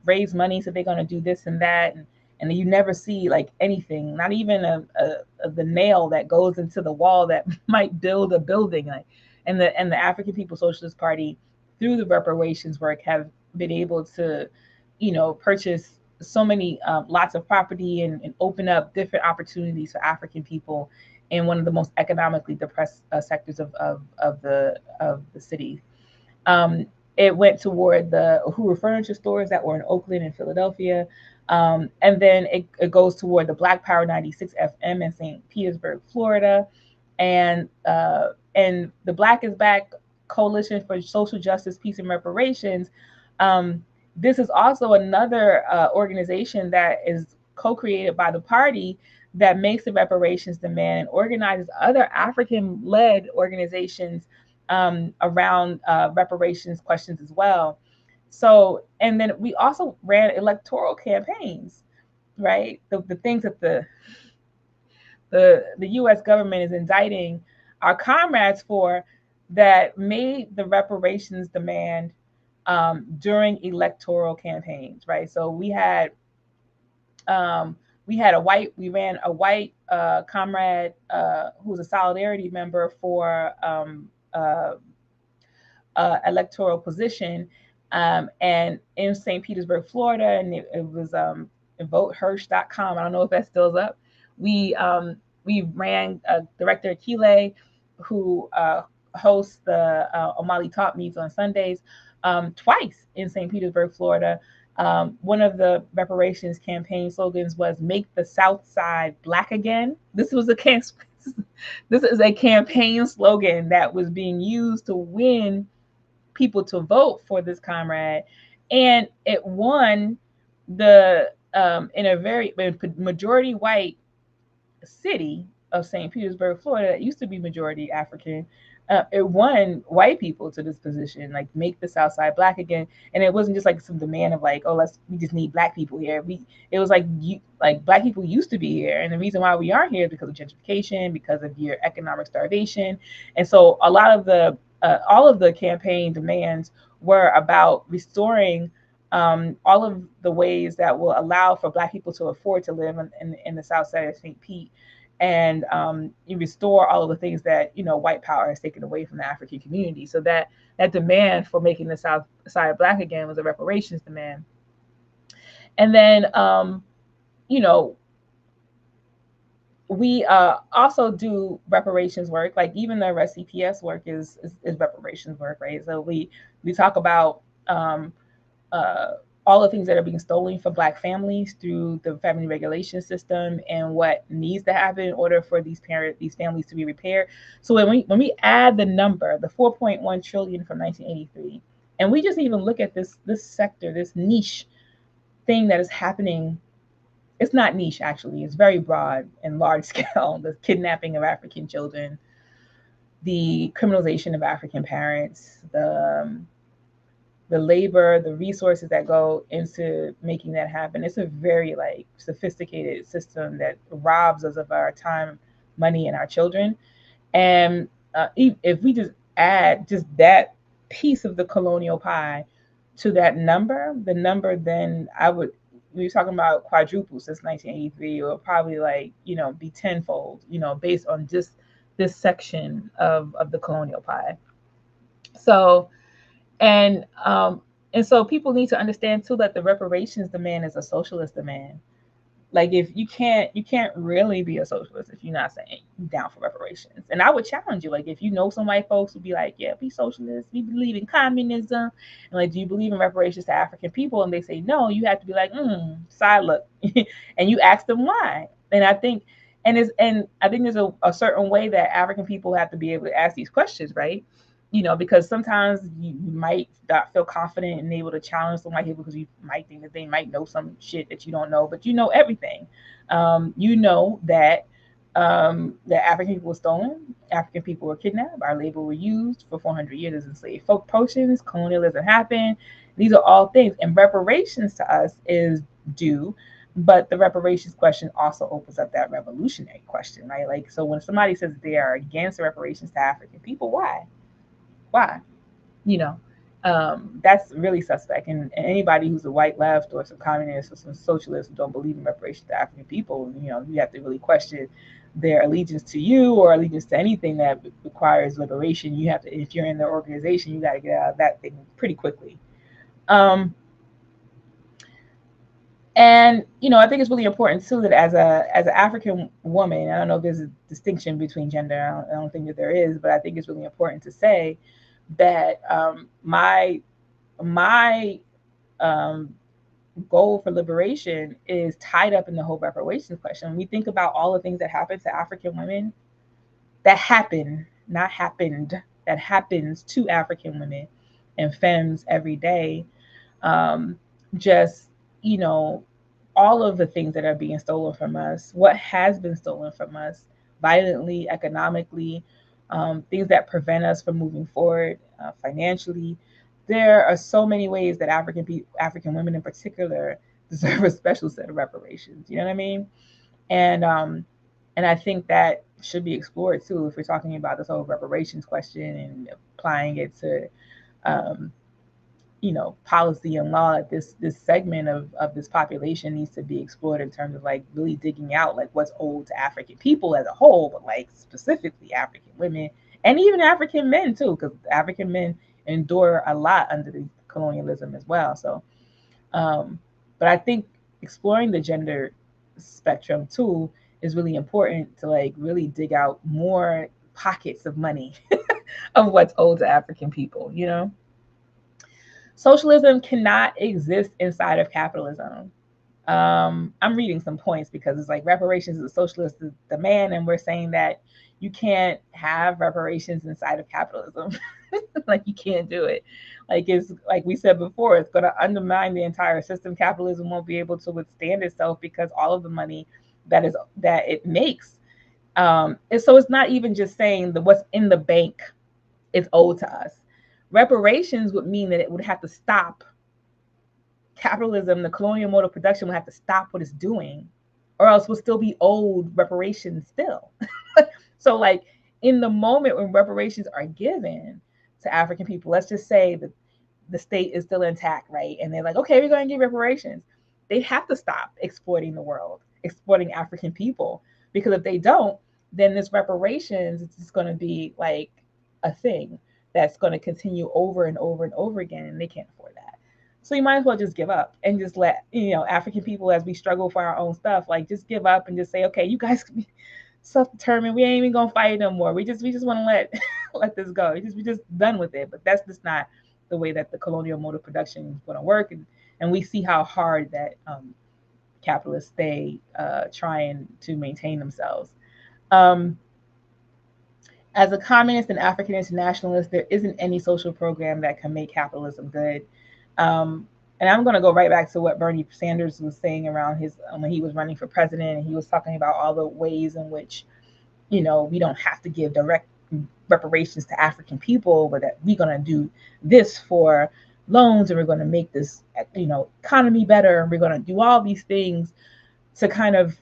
raise money, so they're going to do this and that. And you never see like anything, not even the nail that goes into the wall that might build a building. Like, and the African People Socialist Party, through the reparations work, have been able to, purchase so many lots of property and open up different opportunities for African people in one of the most economically depressed sectors of the city. Um, it went toward the Uhuru furniture stores that were in Oakland and Philadelphia. And then it goes toward the Black Power 96 FM in St. Petersburg, Florida. And the Black is Back Coalition for Social Justice, Peace, and Reparations. This is also another organization that is co-created by the party that makes the reparations demand and organizes other African-led organizations around reparations questions as well. So, and then we also ran electoral campaigns, right? The things that the U.S. government is indicting our comrades for, that made the reparations demand during electoral campaigns, right? So we ran a white comrade who was a solidarity member for electoral position, and in St. Petersburg, Florida, and it was votehirsch.com. I don't know if that still's up. We ran Director Akile, who hosts the Omali Talk Meets on Sundays, twice in St. Petersburg, Florida. One of the reparations campaign slogans was "Make the South Side Black Again." This is a campaign slogan that was being used to win people to vote for this comrade, and it won the in a very majority white city of St. Petersburg, Florida, that used to be majority African. It won white people to this position, like make the South Side Black again. And it wasn't just like some demand of like, oh, we just need Black people here. It was like Black people used to be here, and the reason why we aren't here is because of gentrification, because of your economic starvation. And so a lot of the all of the campaign demands were about restoring all of the ways that will allow for Black people to afford to live in the South Side of St. Pete, and you restore all of the things that white power has taken away from the African community. So that demand for making the South Side Black again was a reparations demand. And then you know we also do reparations work, like even the arrest CPS work is reparations work, right? So we talk about uh, all the things that are being stolen from Black families through the family regulation system, and what needs to happen in order for these families to be repaired. So when we add the number, the 4.1 trillion from 1983, and we just even look at this sector, this niche thing that is happening. It's not niche, actually. It's very broad and large scale. The kidnapping of African children, the criminalization of African parents, the labor, the resources that go into making that happen. It's a very like sophisticated system that robs us of our time, money, and our children. And if we just add just that piece of the colonial pie to that number, the number then I would, we were talking about quadruple since 1983, or probably like be tenfold, based on just this section of the colonial pie. So and and so people need to understand too that the reparations demand is a socialist demand. Like if you can't really be a socialist if you're not saying you down for reparations. And I would challenge you, like if you know some white folks would be like, yeah, be socialist, we believe in communism, and like, do you believe in reparations to African people? And they say no, you have to be like, side look, and you ask them why. And I think there's a certain way that African people have to be able to ask these questions, right? Because sometimes you might not feel confident and able to challenge some white people because you might think that they might know some shit that you don't know, but you know everything. You know that African people were stolen, African people were kidnapped, our labor were used for 400 years as enslaved folk potions, colonialism happened. These are all things, and reparations to us is due. But the reparations question also opens up that revolutionary question, right? Like, so when somebody says they are against reparations to African people, why? Why? You know, that's really suspect. And anybody who's a white left or some communist or some socialist who don't believe in reparations to African people, you have to really question their allegiance to you or allegiance to anything that requires liberation. You have to, if you're in their organization, you got to get out of that thing pretty quickly. Um, and I think it's really important too that as an African woman, I don't know if there's a distinction between gender. I don't think that there is, but I think it's really important to say that my um, goal for liberation is tied up in the whole reparations question. When we think about all the things that happen to African women, that happen, not happened, that happens to African women and femmes every day, um, just, you know, all of the things that are being stolen from us, what has been stolen from us violently, economically, things that prevent us from moving forward financially. There are so many ways that African women in particular deserve a special set of reparations. You know what I mean? And I think that should be explored too if we're talking about this whole reparations question and applying it to um, policy and law. This segment of this population needs to be explored in terms of like really digging out like what's owed to African people as a whole, but like specifically African women and even African men too, because African men endure a lot under the colonialism as well. So um, but I think exploring the gender spectrum too is really important to like really dig out more pockets of money of what's owed to African people. Socialism cannot exist inside of capitalism. I'm reading some points because it's like reparations is a socialist demand, and we're saying that you can't have reparations inside of capitalism. Like you can't do it. Like it's like we said before, it's going to undermine the entire system. Capitalism won't be able to withstand itself because all of the money that it makes. And so it's not even just saying that what's in the bank is owed to us. Reparations would mean that it would have to stop capitalism, the colonial mode of production would have to stop what it's doing, or else we'll still be owed reparations still. So, like, in the moment when reparations are given to African people, let's just say that the state is still intact, right? And they're like, okay, we're going to give reparations. They have to stop exploiting the world, exploiting African people, because if they don't, then this reparations is just going to be like a thing that's going to continue over and over and over again, and they can't afford that. So you might as well just give up and just let African people, as we struggle for our own stuff, like just give up and just say, okay, you guys can be self-determined. We ain't even gonna fight no more. We just want to let let this go. We just done with it. But that's just not the way that the colonial mode of production is going to work, and we see how hard that capitalists stay trying to maintain themselves. Um, as a communist and African internationalist, there isn't any social program that can make capitalism good. Um, and I'm going to go right back to what Bernie Sanders was saying around his when he was running for president, and he was talking about all the ways in which we don't have to give direct reparations to African people, but that we're going to do this for loans, and we're going to make this economy better, and we're going to do all these things to kind of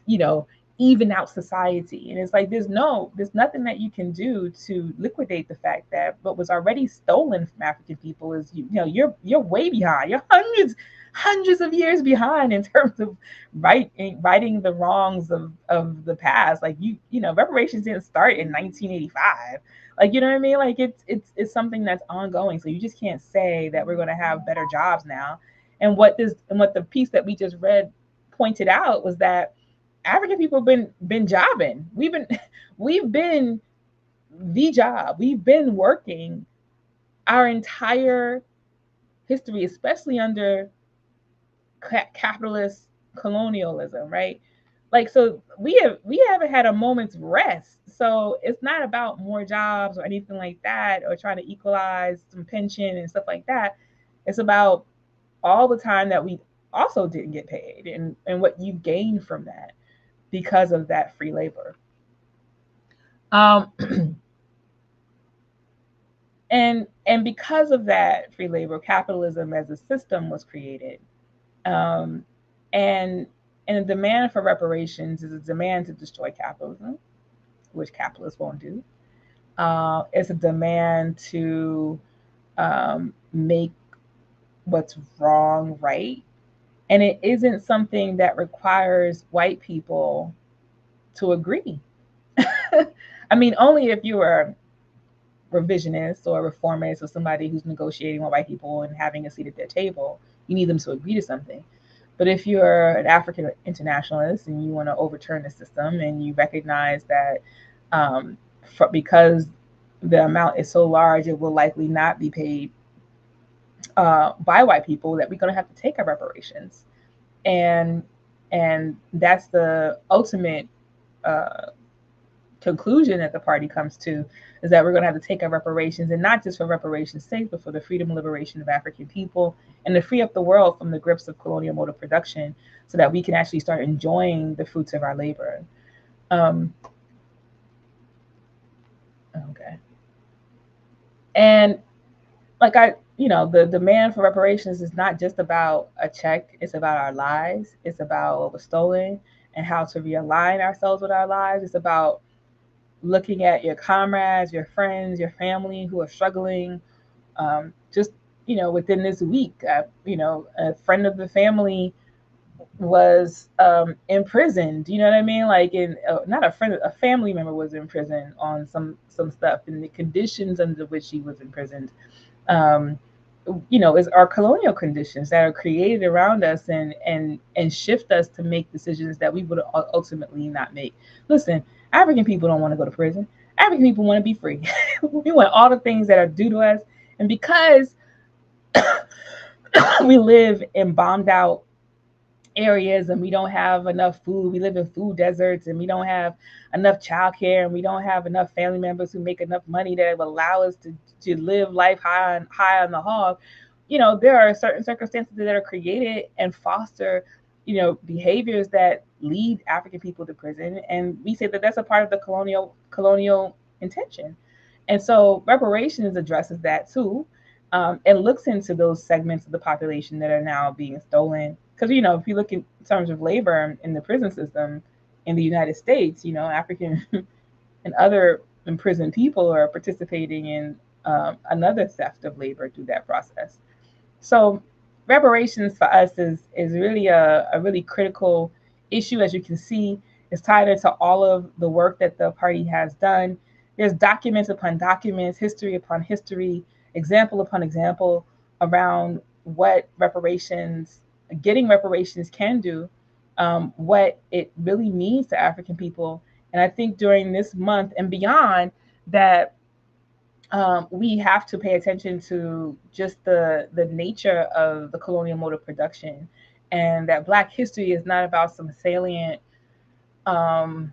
even out society. And it's like there's nothing that you can do to liquidate the fact that what was already stolen from African people is you're way behind. You're hundreds of years behind in terms of righting the wrongs of the past. Like reparations didn't start in 1985. Like you know what I mean? Like it's something that's ongoing. So you just can't say that we're going to have better jobs now. And what the piece that we just read pointed out was that African people been jobbing. We've been the job. We've been working our entire history, especially under capitalist colonialism, right? Like so we haven't had a moment's rest. So it's not about more jobs or anything like that or trying to equalize some pension and stuff like that. It's about all the time that we also didn't get paid and what you gain from that because of that free labor. Um, and because of that free labor, capitalism as a system was created. Um, and and the demand for reparations is a demand to destroy capitalism, which capitalists won't do. It's a demand to make what's wrong right. And it isn't something that requires white people to agree. I mean, only if you are revisionist or reformist or somebody who's negotiating with white people and having a seat at their table, you need them to agree to something. But if you're an African internationalist and you want to overturn the system and you recognize that because the amount is so large, it will likely not be paid by white people, that we're going to have to take our reparations. And that's the ultimate uh, conclusion that the party comes to, is that we're going to have to take our reparations, and not just for reparations' sake, but for the freedom and liberation of African people, and to free up the world from the grips of colonial mode of production, so that we can actually start enjoying the fruits of our labor. Um, okay, and like the demand for reparations is not just about a check; it's about our lives. It's about what was stolen and how to realign ourselves with our lives. It's about looking at your comrades, your friends, your family who are struggling. Just within this week, a friend of the family was imprisoned. You know what I mean? Like in not a friend, a family member was in prison on some stuff, and the conditions under which he was imprisoned. Um, is our colonial conditions that are created around us and shift us to make decisions that we would ultimately not make. Listen, African people don't want to go to prison. African people want to be free. We want all the things that are due to us, and because we live in bombed out areas and we don't have enough food. We live in food deserts and we don't have enough childcare and we don't have enough family members who make enough money that will allow us to live life high on the hog. There are certain circumstances that are created and foster, behaviors that lead African people to prison. And we say that that's a part of the colonial intention. And so reparations addresses that too, and looks into those segments of the population that are now being stolen. Because if you look in terms of labor in the prison system in the United States, African and other imprisoned people are participating in another theft of labor through that process. So reparations for us is really a really critical issue. As you can see, it's tied into all of the work that the party has done. There's documents upon documents, history upon history, example upon example around what getting reparations can do, what it really means to African people. And I think during this month and beyond, that we have to pay attention to just the nature of the colonial mode of production, and that Black history is not about some salient um,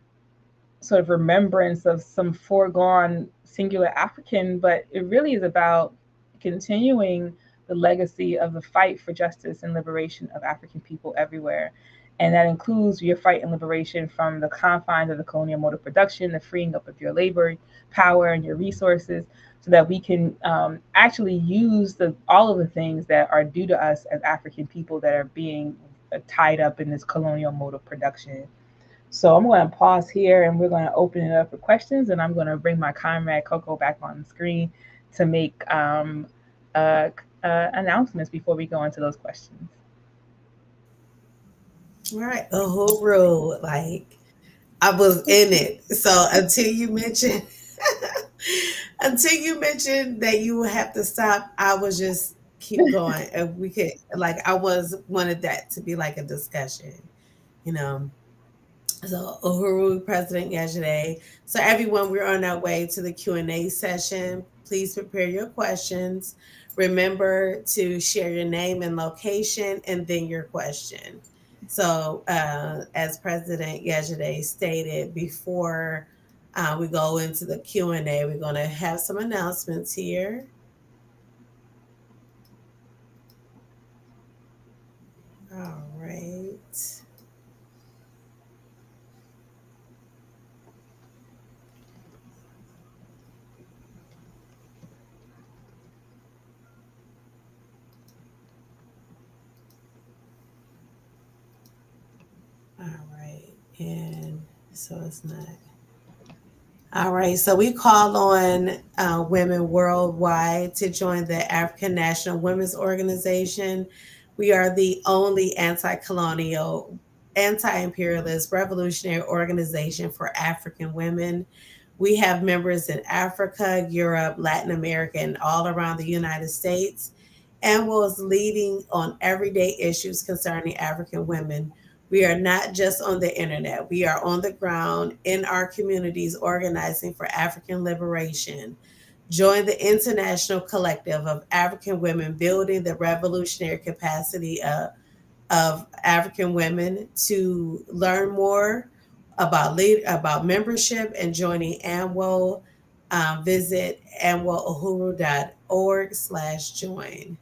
sort of remembrance of some foregone singular African, but it really is about continuing the legacy of the fight for justice and liberation of African people everywhere. And that includes your fight and liberation from the confines of the colonial mode of production, the freeing up of your labor power and your resources, so that we can actually use all of the things that are due to us as African people that are being tied up in this colonial mode of production. So I'm going to pause here and we're going to open it up for questions. And I'm going to bring my comrade Coco back on the screen to make uh, announcements before we go into those questions. All right. Uhuru, like I was in it. So until you mentioned until you mentioned that you would have to stop, I was just keep going. And we could like I was wanted that to be like a discussion, you know. So Uhuru President Yejide. So everyone, we're on our way to the Q&A session. Please prepare your questions. Remember to share your name and location and then your question. So as President Yejide stated before we go into the Q&A, we're going to have some announcements here. All right. All right. And so it's not. All right, so we call on women worldwide to join the African National Women's Organization. We are the only anti colonial, anti imperialist, revolutionary organization for African women. We have members in Africa, Europe, Latin America, and all around the United States. And was leading on everyday issues concerning African women. We are not just on the internet. We are on the ground in our communities organizing for African liberation. Join the international collective of African women building the revolutionary capacity of African women. To learn more about membership and joining ANWO, visit anwouhuru.org/join.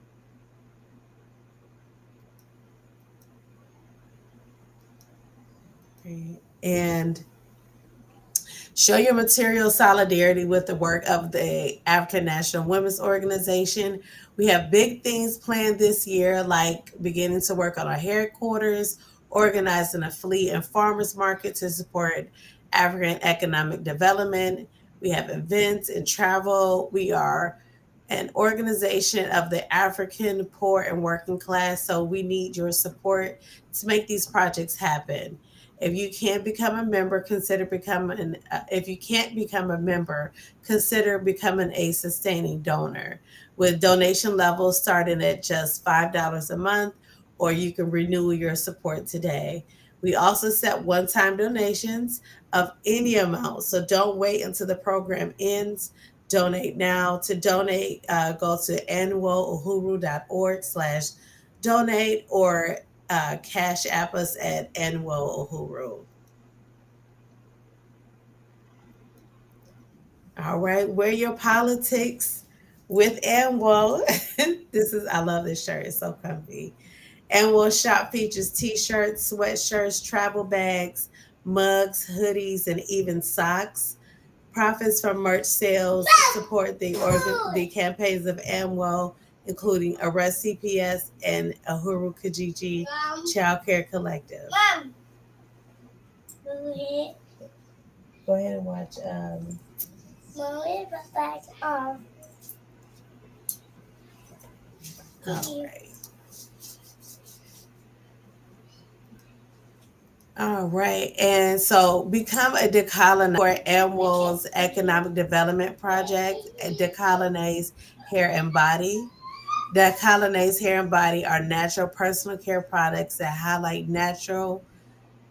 And show your material solidarity with the work of the African National Women's Organization. We have big things planned this year, like beginning to work on our headquarters, organizing a flea and farmers market to support African economic development. We have events and travel. We are an organization of the African poor and working class. So we need your support to make these projects happen. If you can't become a member, consider becoming. If you can't become a member, consider becoming a sustaining donor. With donation levels starting at just $5 a month, or you can renew your support today. We also set one-time donations of any amount, so don't wait until the program ends. Donate now. To donate, go to anwouhuru.org/donate or cash app us at ANWO Uhuru. All right, wear your politics with ANWO. I love this shirt. It's so comfy. ANWO shop features t-shirts, sweatshirts, travel bags, mugs, hoodies, and even socks. Profits from merch sales support the campaigns of AMWO, including Arrest CPS and Uhuru Kijiji Child Care Collective. Mom, go ahead and watch. Mom, where's my bag off? All right. All right. And so become a decolonizer for AMWO's Economic Development Project, Decolonize Hair and Body. Decolonize Hair and Body are natural personal care products that highlight natural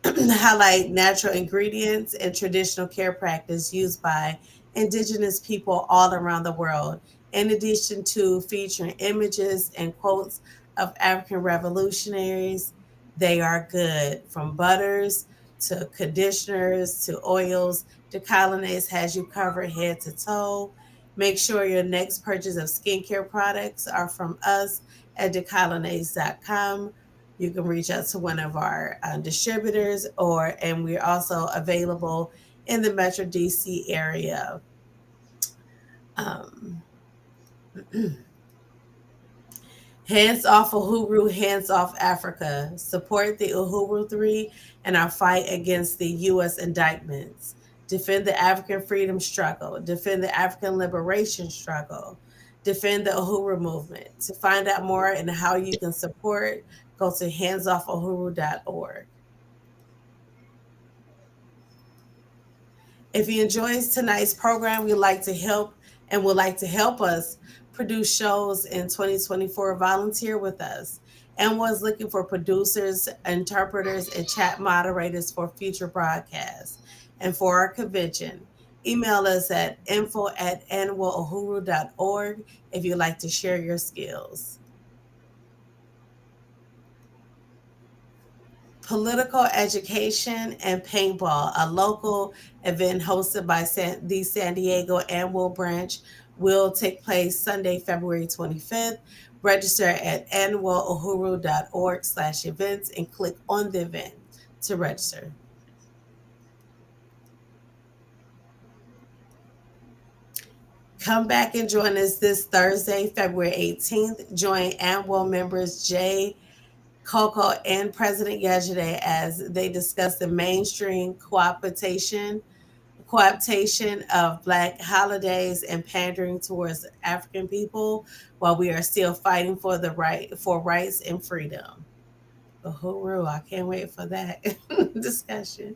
ingredients and traditional care practice used by indigenous people all around the world, in addition to featuring images and quotes of African revolutionaries. They are good, from butters to conditioners to oils. Decolonize has you covered head to toe. Make sure your next purchase of skincare products are from us at decolonize.com. You can reach out to one of our distributors, and we're also available in the Metro DC area. Um, Hands off Uhuru, hands off Africa. Support the Uhuru Three and our fight against the U.S. indictments. Defend the African freedom struggle. Defend the African liberation struggle. Defend the Uhuru movement. To find out more and how you can support, go to handsoffuhuru.org. If you enjoyed tonight's program, we'd like to help and would like to help us produce shows in 2024, volunteer with us. And was looking for producers, interpreters, and chat moderators for future broadcasts and for our convention. Email us at info@anwohuru.org if you'd like to share your skills. Political Education and Paintball, a local event hosted by the San Diego ANWO branch, will take place Sunday, February 25th. Register at anwohuru.org/events and click on the event to register. Come back and join us this Thursday, February 18th. Join ANWO members Jay, Coco, and President Yejide as they discuss the mainstream cooptation of Black holidays and pandering towards African people while we are still fighting for rights and freedom. Uhuru, I can't wait for that discussion.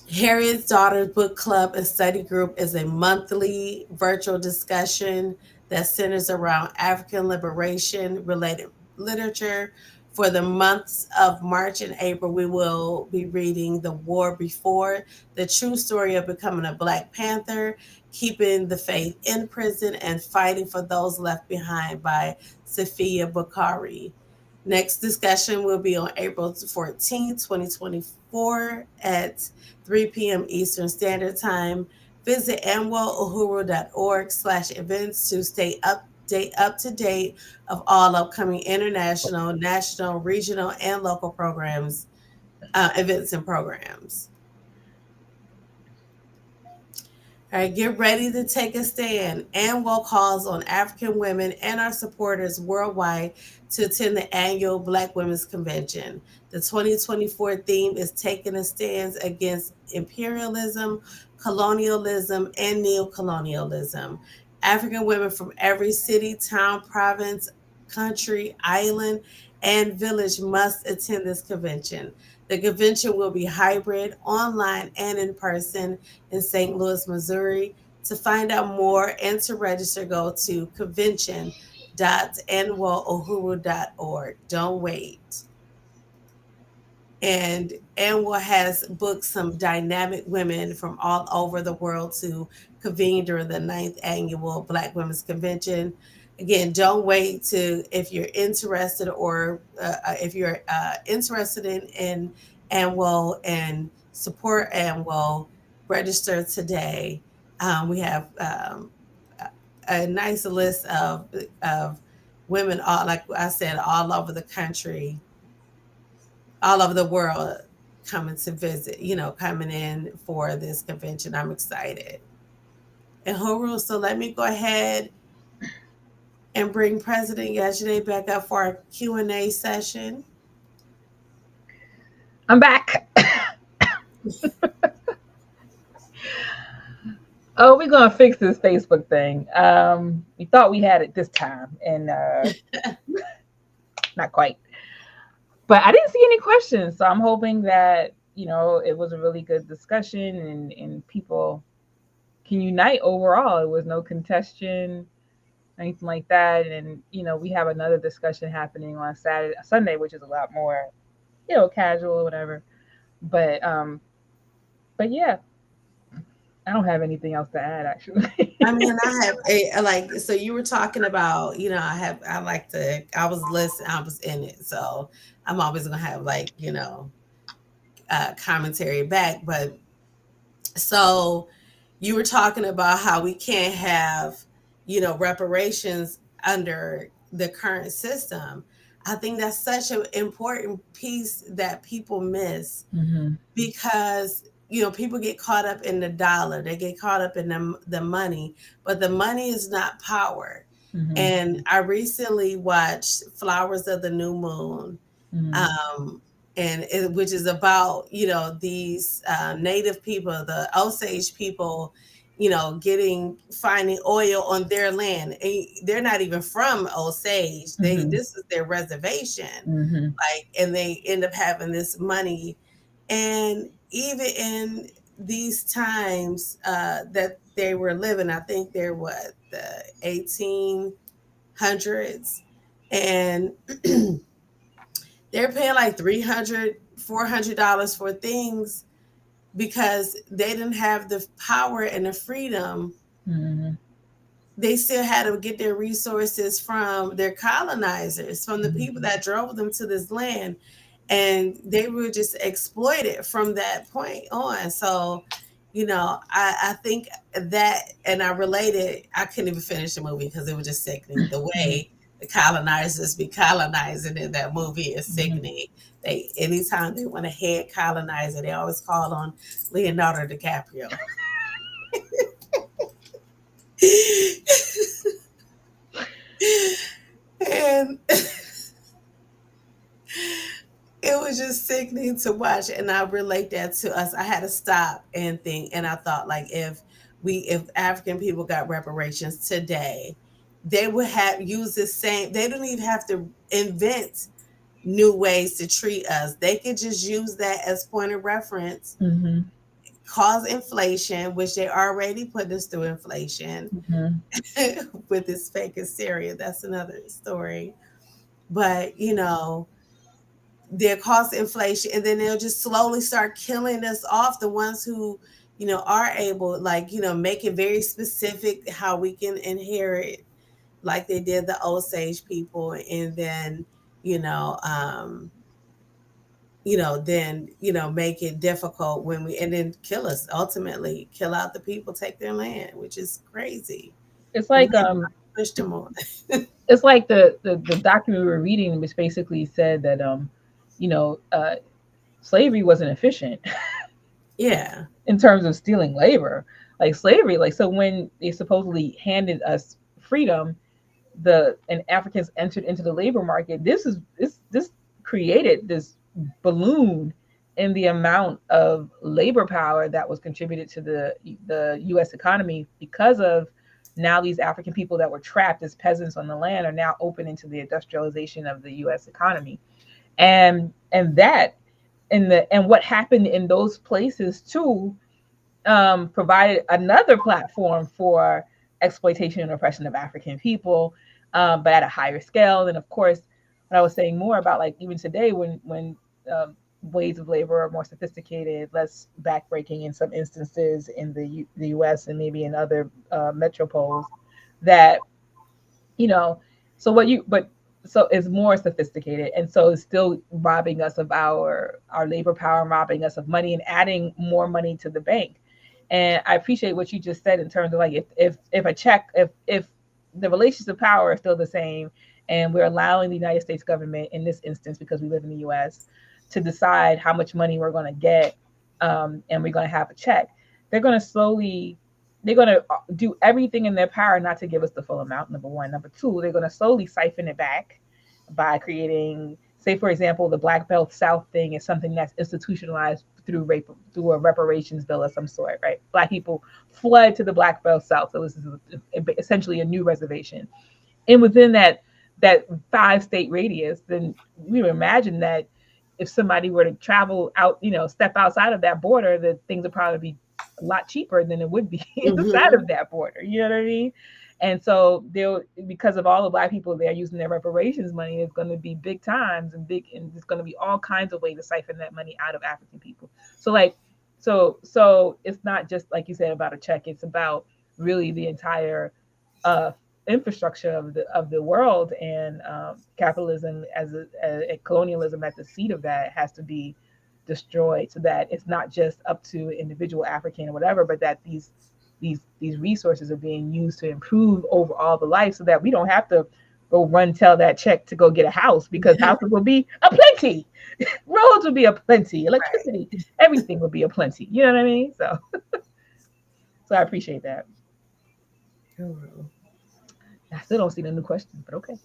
Harriet's Daughters Book Club and Study Group is a monthly virtual discussion that centers around African liberation related literature. For the months of March and April, we will be reading The War Before, the true story of becoming a Black Panther, keeping the faith in prison, and fighting for those left behind by Safia Bukhari. Next discussion will be on April 14th, 2024 at 3 p.m. Eastern Standard Time. Visit anwohuru.org/events to up to date of all upcoming international, national, regional, and local programs, events and programs. All right, get ready to take a stand. ANWO calls on African women and our supporters worldwide to attend the annual Black Women's Convention. The 2024 theme is taking a stance against imperialism, colonialism, and neocolonialism. African women from every city, town, province, country, island, and village must attend this convention. The convention will be hybrid, online, and in person in St. Louis, Missouri. To find out more and to register, go to convention.anwohuru.org. Don't wait. And will has booked some dynamic women from all over the world to convene during the ninth annual Black Women's Convention. Again, don't wait to if you're interested or if you're interested in ANWO and support ANWO, register today. We have a nice list of women, all like I said, all over the country, all over the world coming to visit, coming in for this convention. I'm excited. And Huru, so let me go ahead and bring President Yejide back up for our Q&A session. I'm back. Oh, we're gonna fix this Facebook thing. We thought we had it this time, and not quite. But I didn't see any questions, so I'm hoping that it was a really good discussion, and people can unite overall. It was no contention, anything like that, and we have another discussion happening on Sunday, which is a lot more, casual or whatever. But yeah, I don't have anything else to add, actually. I mean, I have a like. So you were talking about, I like to. I was listening. I was in it, so I'm always gonna have like, commentary back. But so you were talking about how we can't have, reparations under the current system. I think that's such an important piece that people miss Mm-hmm. because people get caught up in the dollar, they get caught up in the money, but the money is not power. Mm-hmm. And I recently watched Flowers of the New Moon, Mm-hmm. um, which is about, these native people, the Osage people, getting finding oil on their land. And they're not even from Osage. Mm-hmm. This is their reservation. Mm-hmm. Like, and they end up having this money. And even in these times that they were living, I think they're what, the 1800s, and they're paying like 300, $400 for things because they didn't have the power and the freedom. Mm-hmm. They still had to get their resources from their colonizers, from the people Mm-hmm. that drove them to this land. And they were just exploited from that point on. So, I think that, and I related, I couldn't even finish the movie because it was just sickening. The way the colonizers be colonizing in that movie is Mm-hmm. sickening. They, anytime they want a head colonizer, they always call on Leonardo DiCaprio. And it was just sickening to watch, and I relate that to us. I had to stop and think, and I thought, like, if African people got reparations today, they would have used the same. They don't even have to invent new ways to treat us. They could just use that as point of reference, Mm-hmm. cause inflation, which they already put us through inflation Mm-hmm. with this fake hysteria. That's another story. But they'll cause inflation, and then they'll just slowly start killing us off, the ones who are able, like, make it very specific how we can inherit, like they did the Osage people. And then you know um then make it difficult when we, and then kill us, ultimately kill out the people, take their land, which is crazy. It's And like then push them on. the document we were reading, which basically said that you know uh, slavery wasn't efficient Yeah. in terms of stealing labor. Like slavery, like so when they supposedly handed us freedom, the and Africans entered into the labor market. This created this balloon in the amount of labor power that was contributed to the U.S. economy because of now these African people that were trapped as peasants on the land are now open into the industrialization of the U.S. economy, and what happened in those places too provided another platform for exploitation and oppression of African people, but at a higher scale. And of course, what I was saying more about, like even today, when ways of labor are more sophisticated, less backbreaking in some instances in the U.S. and maybe in other metropoles, that you know, so what you but so it's more sophisticated, and so it's still robbing us of our labor power, robbing us of money, and adding more money to the bank. And I appreciate what you just said in terms of like if a check if the relations of power are still the same, and we're allowing the United States government in this instance, because we live in the U.S., to decide how much money we're going to get, and we're going to have a check, they're going to slowly they're going to do everything in their power not to give us the full amount. Number one. Number two, they're going to slowly siphon it back by creating, say, for example, the Black Belt South thing is something that's institutionalized through a reparations bill of some sort, right? Black people fled to the Black Belt South, so this is essentially a new reservation. And within that 5-state radius, then we would imagine that if somebody were to travel out, step outside of that border, that things would probably be a lot cheaper than it would be inside Hmm. of that border. You know what I mean? And so they'll, because of all the Black people there using their reparations money, it's going to be big times and there's going to be all kinds of ways to siphon that money out of African people. So like, so it's not just like you said about a check. It's about really the entire uh, infrastructure of the world, and capitalism as colonialism at the seat of that has to be destroyed, so that it's not just up to individual African or whatever, but that these resources are being used to improve overall the life, so that we don't have to go run tell that check to go get a house, because houses will be aplenty, roads will be aplenty, electricity, everything will be aplenty. You know what I mean? So I appreciate that. Right. I still don't see the new questions, but okay.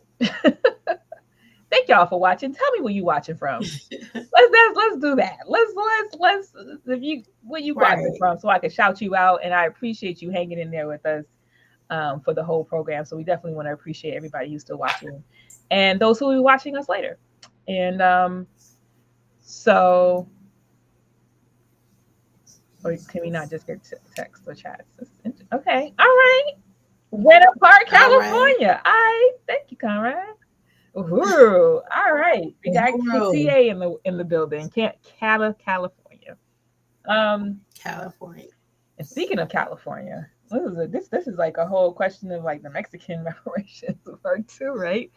Thank y'all for watching. Tell me where you watching from. Let's do that. Let's if you where you watching Right. from, so I can shout you out. And I appreciate you hanging in there with us for the whole program. So we definitely want to appreciate everybody who's still watching, and those who will be watching us later. And so, or can we not just get text or chats? Okay, all right. Winter Park, All right. California. I thank you, Conrad. Ooh, all right. We got Hooroo. TA in the building. Can't California. Um, California. and speaking of California, this is like a whole question of like the Mexican reparations work too, right?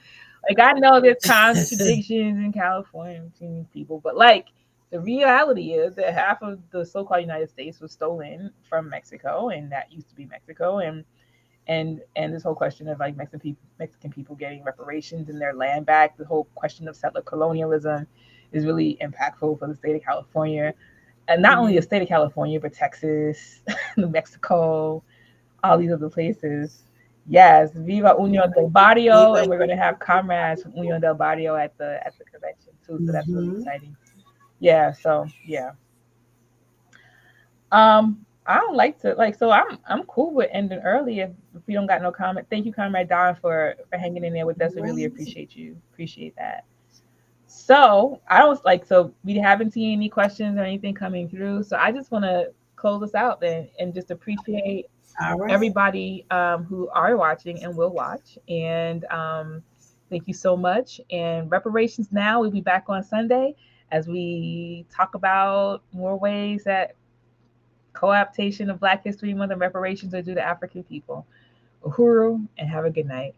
Like I know there's contradictions in California between people, but like the reality is that half of the so-called United States was stolen from Mexico, and that used to be Mexico, and this whole question of like Mexican people getting reparations and their land back, the whole question of settler colonialism is really impactful for the state of California, and not only the Mhm. state of California, but Texas, New Mexico, all these other places. Yes, Viva Union del Barrio, Viva and we're going to Union have comrades from Union del Barrio at the convention too. So that's really Mhm. exciting. Yeah. So yeah. I don't like to like. So I'm cool with ending early if we don't got no comment. Thank you, Comrade Don, for hanging in there with us. We really Right. appreciate you. Appreciate that. So I don't like. So we haven't seen any questions or anything coming through. So I just want to close us out and just appreciate All right. everybody who are watching and will watch. And thank you so much. And Reparations Now, we'll be back on Sunday as we talk about more ways that co-optation of Black History Month and reparations are due to African people. Uhuru, and have a good night.